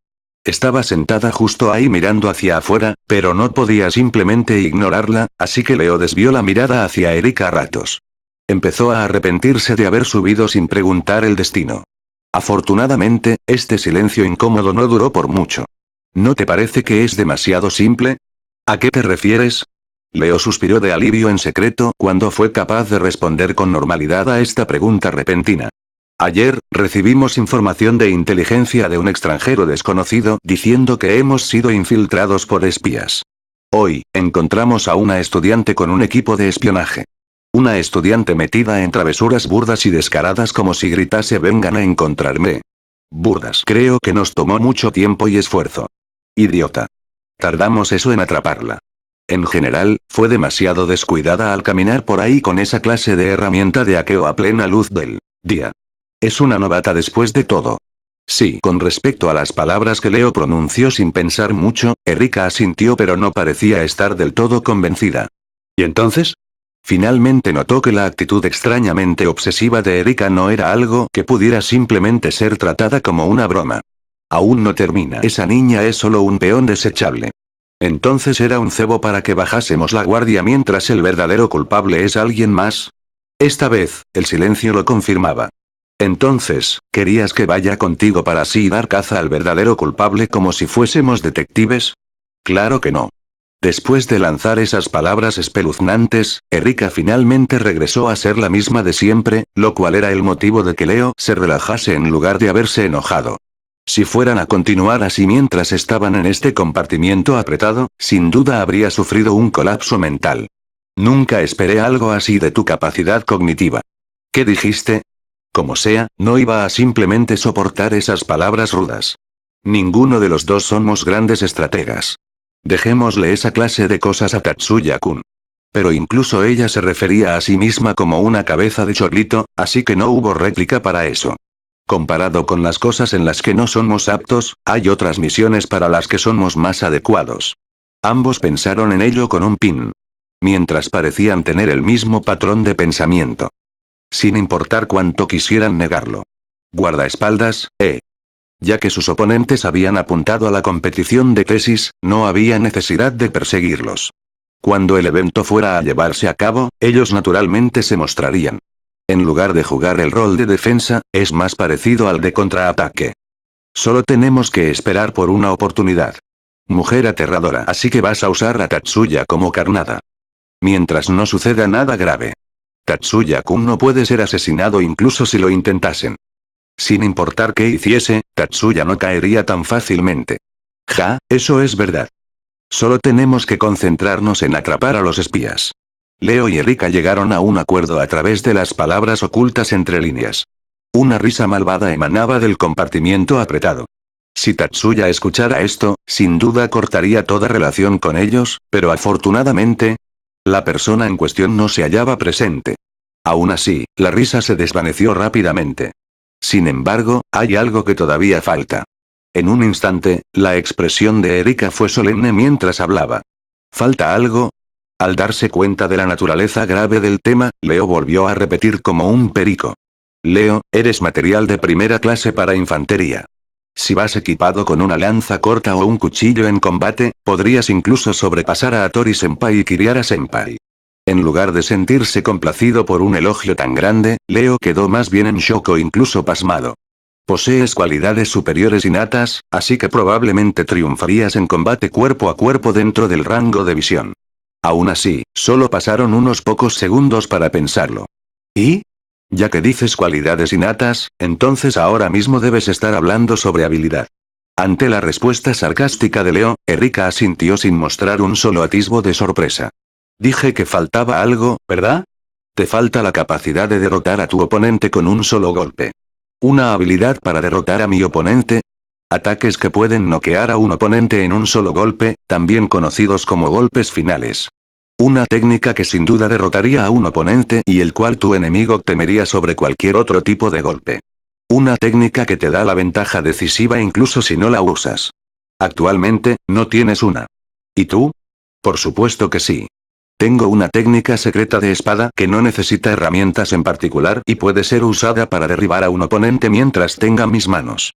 Estaba sentada justo ahí mirando hacia afuera, pero no podía simplemente ignorarla, así que Leo desvió la mirada hacia Erika a ratos. Empezó a arrepentirse de haber subido sin preguntar el destino. Afortunadamente, este silencio incómodo no duró por mucho. ¿No te parece que es demasiado simple? ¿A qué te refieres? Leo suspiró de alivio en secreto cuando fue capaz de responder con normalidad a esta pregunta repentina. Ayer, recibimos información de inteligencia de un extranjero desconocido diciendo que hemos sido infiltrados por espías. Hoy, encontramos a una estudiante con un equipo de espionaje. Una estudiante metida en travesuras burdas y descaradas como si gritase vengan a encontrarme. Burdas. Creo que nos tomó mucho tiempo y esfuerzo. Idiota. Tardamos eso en atraparla. En general, fue demasiado descuidada al caminar por ahí con esa clase de herramienta de hackeo a plena luz del día. Es una novata después de todo. Sí, con respecto a las palabras que Leo pronunció sin pensar mucho, Erika asintió pero no parecía estar del todo convencida. ¿Y entonces? Finalmente notó que la actitud extrañamente obsesiva de Erika no era algo que pudiera simplemente ser tratada como una broma. Aún no termina. Esa niña es solo un peón desechable. Entonces era un cebo para que bajásemos la guardia mientras el verdadero culpable es alguien más. Esta vez, el silencio lo confirmaba. Entonces, ¿querías que vaya contigo para así dar caza al verdadero culpable como si fuésemos detectives? Claro que no. Después de lanzar esas palabras espeluznantes, Erika finalmente regresó a ser la misma de siempre, lo cual era el motivo de que Leo se relajase en lugar de haberse enojado. Si fueran a continuar así mientras estaban en este compartimiento apretado, sin duda habría sufrido un colapso mental. Nunca esperé algo así de tu capacidad cognitiva. ¿Qué dijiste? Como sea, no iba a simplemente soportar esas palabras rudas. Ninguno de los dos somos grandes estrategas. Dejémosle esa clase de cosas a Tatsuya-kun. Pero incluso ella se refería a sí misma como una cabeza de chorlito, así que no hubo réplica para eso. Comparado con las cosas en las que no somos aptos, hay otras misiones para las que somos más adecuados. Ambos pensaron en ello con un pin. Mientras parecían tener el mismo patrón de pensamiento. Sin importar cuánto quisieran negarlo. Guardaespaldas, Ya que sus oponentes habían apuntado a la competición de tesis, no había necesidad de perseguirlos. Cuando el evento fuera a llevarse a cabo, ellos naturalmente se mostrarían. En lugar de jugar el rol de defensa, es más parecido al de contraataque. Solo tenemos que esperar por una oportunidad. Mujer aterradora, así que vas a usar a Tatsuya como carnada. Mientras no suceda nada grave. Tatsuya-kun no puede ser asesinado incluso si lo intentasen. Sin importar qué hiciese, Tatsuya no caería tan fácilmente. Ja, eso es verdad. Solo tenemos que concentrarnos en atrapar a los espías. Leo y Erika llegaron a un acuerdo a través de las palabras ocultas entre líneas. Una risa malvada emanaba del compartimiento apretado. Si Tatsuya escuchara esto, sin duda cortaría toda relación con ellos, pero afortunadamente, la persona en cuestión no se hallaba presente. Aún así, la risa se desvaneció rápidamente. Sin embargo, hay algo que todavía falta. En un instante, la expresión de Erika fue solemne mientras hablaba. ¿Falta algo? Al darse cuenta de la naturaleza grave del tema, Leo volvió a repetir como un perico. Leo, eres material de primera clase para infantería. Si vas equipado con una lanza corta o un cuchillo en combate, podrías incluso sobrepasar a Atori-senpai y Kiriara-senpai. En lugar de sentirse complacido por un elogio tan grande, Leo quedó más bien en shock o incluso pasmado. Posees cualidades superiores innatas, así que probablemente triunfarías en combate cuerpo a cuerpo dentro del rango de visión. Aún así, solo pasaron unos pocos segundos para pensarlo. ¿Y? Ya que dices cualidades innatas, entonces ahora mismo debes estar hablando sobre habilidad. Ante la respuesta sarcástica de Leo, Erika asintió sin mostrar un solo atisbo de sorpresa. Dije que faltaba algo, ¿verdad? Te falta la capacidad de derrotar a tu oponente con un solo golpe. ¿Una habilidad para derrotar a mi oponente? Ataques que pueden noquear a un oponente en un solo golpe, también conocidos como golpes finales. Una técnica que sin duda derrotaría a un oponente y el cual tu enemigo temería sobre cualquier otro tipo de golpe. Una técnica que te da la ventaja decisiva incluso si no la usas. Actualmente, no tienes una. ¿Y tú? Por supuesto que sí. Tengo una técnica secreta de espada que no necesita herramientas en particular y puede ser usada para derribar a un oponente mientras tenga mis manos.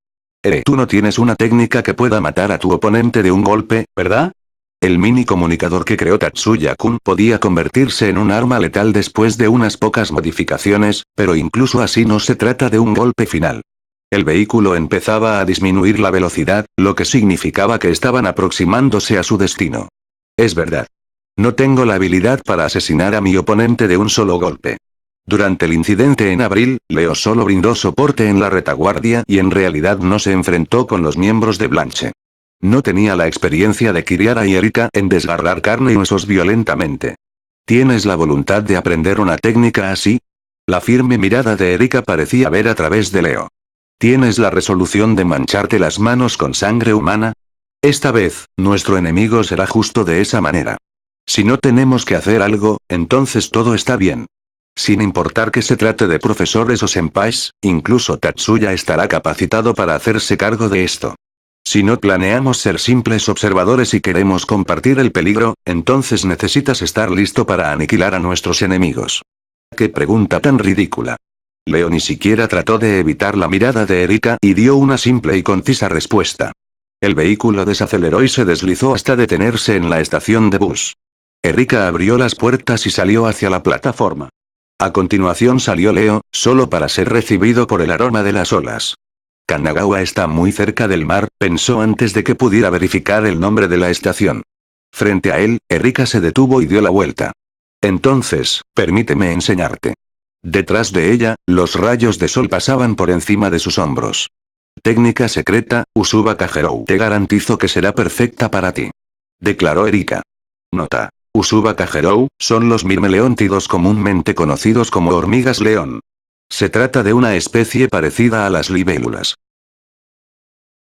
Tú no tienes una técnica que pueda matar a tu oponente de un golpe, ¿verdad? El mini comunicador que creó Tatsuya-kun podía convertirse en un arma letal después de unas pocas modificaciones, pero incluso así no se trata de un golpe final. El vehículo empezaba a disminuir la velocidad, lo que significaba que estaban aproximándose a su destino. Es verdad. No tengo la habilidad para asesinar a mi oponente de un solo golpe. Durante el incidente en abril, Leo solo brindó soporte en la retaguardia y en realidad no se enfrentó con los miembros de Blanche. No tenía la experiencia de Kiriara y Erika en desgarrar carne y huesos violentamente. ¿Tienes la voluntad de aprender una técnica así? La firme mirada de Erika parecía ver a través de Leo. ¿Tienes la resolución de mancharte las manos con sangre humana? Esta vez, nuestro enemigo será justo de esa manera. Si no tenemos que hacer algo, entonces todo está bien. Sin importar que se trate de profesores o senpais, incluso Tatsuya estará capacitado para hacerse cargo de esto. Si no planeamos ser simples observadores y queremos compartir el peligro, entonces necesitas estar listo para aniquilar a nuestros enemigos. ¡Qué pregunta tan ridícula! Leo ni siquiera trató de evitar la mirada de Erika y dio una simple y concisa respuesta. El vehículo desaceleró y se deslizó hasta detenerse en la estación de bus. Erika abrió las puertas y salió hacia la plataforma. A continuación salió Leo, solo para ser recibido por el aroma de las olas. Kanagawa está muy cerca del mar, pensó antes de que pudiera verificar el nombre de la estación. Frente a él, Erika se detuvo y dio la vuelta. Entonces, permíteme enseñarte. Detrás de ella, los rayos de sol pasaban por encima de sus hombros. Técnica secreta, Usuba Kagerou. Te garantizo que será perfecta para ti. Declaró Erika. Nota. Usuba Kagerou, son los mirmeleóntidos comúnmente conocidos como hormigas león. Se trata de una especie parecida a las libélulas.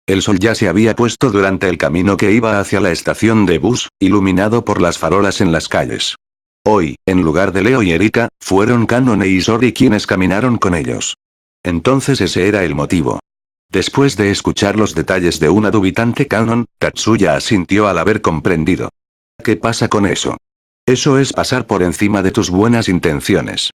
El sol ya se había puesto durante el camino que iba hacia la estación de bus, iluminado por las farolas en las calles. Hoy, en lugar de Leo y Erika, fueron Kanon e Isori quienes caminaron con ellos. Entonces ese era el motivo. Después de escuchar los detalles de una dubitante Kanon, Tatsuya asintió al haber comprendido. ¿Qué pasa con eso? Eso es pasar por encima de tus buenas intenciones.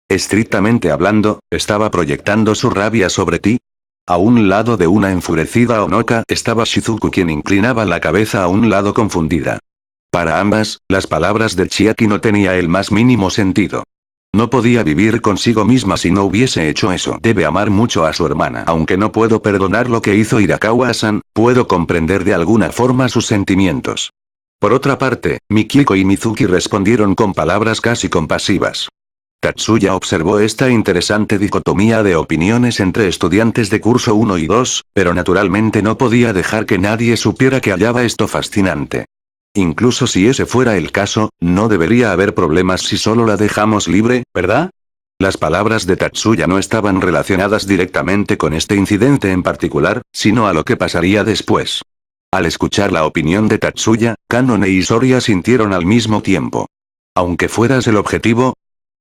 Estrictamente hablando, ¿estaba proyectando su rabia sobre ti? A un lado de una enfurecida Onoka estaba Shizuku quien inclinaba la cabeza a un lado confundida. Para ambas, las palabras de Chiaki no tenía el más mínimo sentido. No podía vivir consigo misma si no hubiese hecho eso. Debe amar mucho a su hermana. Aunque no puedo perdonar lo que hizo Hirakawa-san, puedo comprender de alguna forma sus sentimientos. Por otra parte, Mikiko y Mizuki respondieron con palabras casi compasivas. Tatsuya observó esta interesante dicotomía de opiniones entre estudiantes de curso 1 y 2, pero naturalmente no podía dejar que nadie supiera que hallaba esto fascinante. Incluso si ese fuera el caso, no debería haber problemas si solo la dejamos libre, ¿verdad? Las palabras de Tatsuya no estaban relacionadas directamente con este incidente en particular, sino a lo que pasaría después. Al escuchar la opinión de Tatsuya, Kanon e Isori asintieron al mismo tiempo. Aunque fueras el objetivo,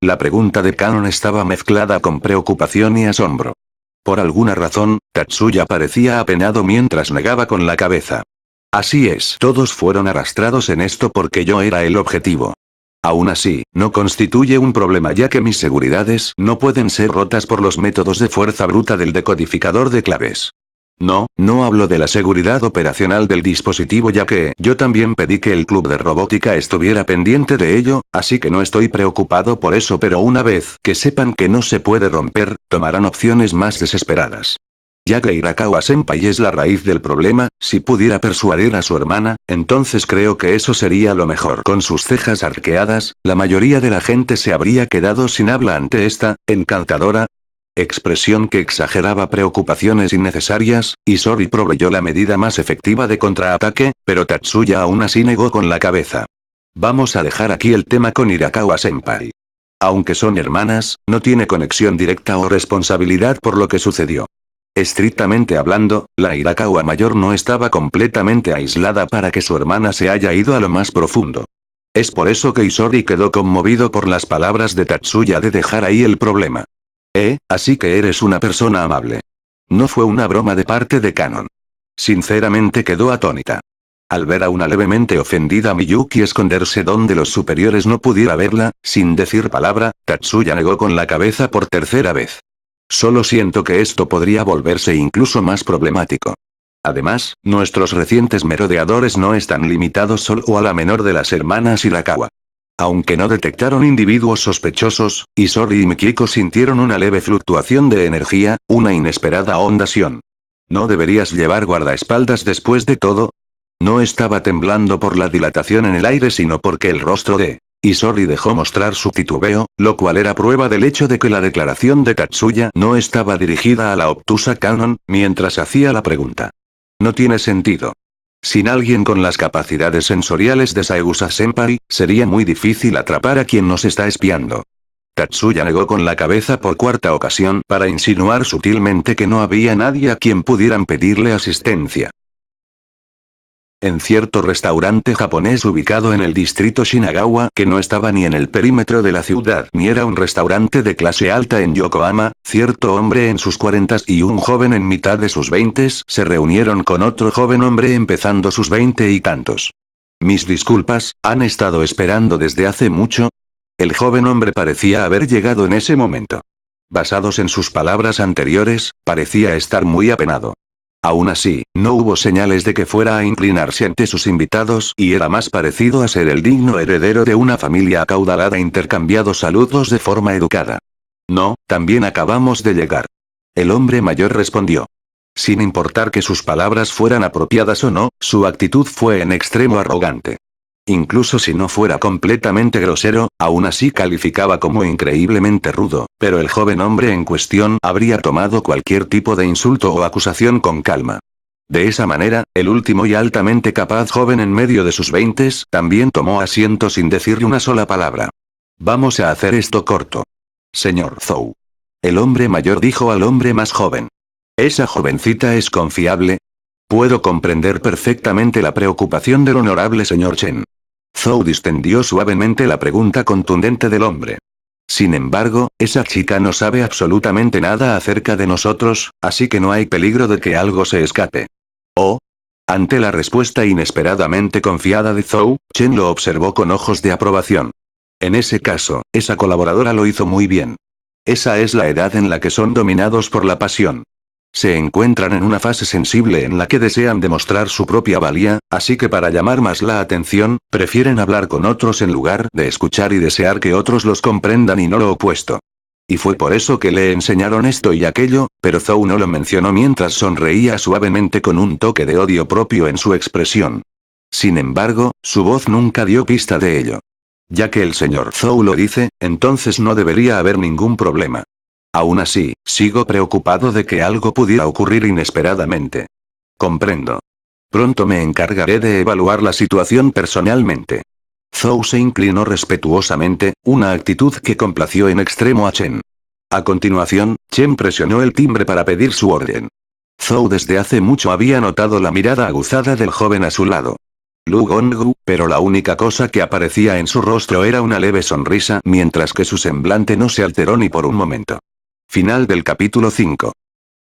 la pregunta de Kanon estaba mezclada con preocupación y asombro. Por alguna razón, Tatsuya parecía apenado mientras negaba con la cabeza. Así es, todos fueron arrastrados en esto porque yo era el objetivo. Aún así, no constituye un problema ya que mis seguridades no pueden ser rotas por los métodos de fuerza bruta del decodificador de claves. No hablo de la seguridad operacional del dispositivo ya que yo también pedí que el club de robótica estuviera pendiente de ello, así que no estoy preocupado por eso, pero una vez que sepan que no se puede romper, tomarán opciones más desesperadas. Ya que Hirakawa-senpai es la raíz del problema, si pudiera persuadir a su hermana, entonces creo que eso sería lo mejor. Con sus cejas arqueadas, la mayoría de la gente se habría quedado sin habla ante esta encantadora expresión que exageraba preocupaciones innecesarias. Isori proveyó la medida más efectiva de contraataque, pero Tatsuya aún así negó con la cabeza. Vamos a dejar aquí el tema con Hirakawa-senpai. Aunque son hermanas, no tiene conexión directa o responsabilidad por lo que sucedió. Estrictamente hablando, la Hirakawa mayor no estaba completamente aislada para que su hermana se haya ido a lo más profundo. Es por eso que Isori quedó conmovido por las palabras de Tatsuya de dejar ahí el problema. Así que eres una persona amable. No fue una broma de parte de Kanon. Sinceramente quedó atónita. Al ver a una levemente ofendida Miyuki esconderse donde los superiores no pudiera verla, sin decir palabra, Tatsuya negó con la cabeza por tercera vez. Solo siento que esto podría volverse incluso más problemático. Además, nuestros recientes merodeadores no están limitados solo a la menor de las hermanas Hirakawa. Aunque no detectaron individuos sospechosos, Isori y Mikiko sintieron una leve fluctuación de energía, una inesperada ondasión. ¿No deberías llevar guardaespaldas después de todo? No estaba temblando por la dilatación en el aire sino porque el rostro de Isori dejó mostrar su titubeo, lo cual era prueba del hecho de que la declaración de Tatsuya no estaba dirigida a la obtusa Kanon, mientras hacía la pregunta. No tiene sentido. Sin alguien con las capacidades sensoriales de Saegusa-senpai, sería muy difícil atrapar a quien nos está espiando. Tatsuya negó con la cabeza por cuarta ocasión para insinuar sutilmente que no había nadie a quien pudieran pedirle asistencia. En cierto restaurante japonés ubicado en el distrito Shinagawa, que no estaba ni en el perímetro de la ciudad ni era un restaurante de clase alta en Yokohama, cierto hombre en sus 40s y un joven en mitad de sus 20s se reunieron con otro joven hombre empezando sus 20 y tantos. Mis disculpas, ¿han estado esperando desde hace mucho? El joven hombre parecía haber llegado en ese momento. Basados en sus palabras anteriores, parecía estar muy apenado. Aún así, no hubo señales de que fuera a inclinarse ante sus invitados y era más parecido a ser el digno heredero de una familia acaudalada intercambiando saludos de forma educada. No, también acabamos de llegar. El hombre mayor respondió. Sin importar que sus palabras fueran apropiadas o no, su actitud fue en extremo arrogante. Incluso si no fuera completamente grosero, aún así calificaba como increíblemente rudo, pero el joven hombre en cuestión habría tomado cualquier tipo de insulto o acusación con calma. De esa manera, el último y altamente capaz joven en medio de sus 20s también tomó asiento sin decirle una sola palabra. Vamos a hacer esto corto. Señor Zhou. El hombre mayor dijo al hombre más joven. ¿Esa jovencita es confiable? Puedo comprender perfectamente la preocupación del honorable señor Chen. Zhou distendió suavemente la pregunta contundente del hombre. Sin embargo, esa chica no sabe absolutamente nada acerca de nosotros, así que no hay peligro de que algo se escape. ¿Oh? Ante la respuesta inesperadamente confiada de Zhou, Chen lo observó con ojos de aprobación. En ese caso, esa colaboradora lo hizo muy bien. Esa es la edad en la que son dominados por la pasión. Se encuentran en una fase sensible en la que desean demostrar su propia valía, así que para llamar más la atención, prefieren hablar con otros en lugar de escuchar y desear que otros los comprendan y no lo opuesto. Y fue por eso que le enseñaron esto y aquello, pero Zhou no lo mencionó mientras sonreía suavemente con un toque de odio propio en su expresión. Sin embargo, su voz nunca dio pista de ello. Ya que el señor Zhou lo dice, entonces no debería haber ningún problema. Aún así, sigo preocupado de que algo pudiera ocurrir inesperadamente. Comprendo. Pronto me encargaré de evaluar la situación personalmente. Zhou se inclinó respetuosamente, una actitud que complació en extremo a Chen. A continuación, Chen presionó el timbre para pedir su orden. Zhou desde hace mucho había notado la mirada aguzada del joven a su lado. Lu Gonggu, pero la única cosa que aparecía en su rostro era una leve sonrisa mientras que su semblante no se alteró ni por un momento. Final del capítulo 5.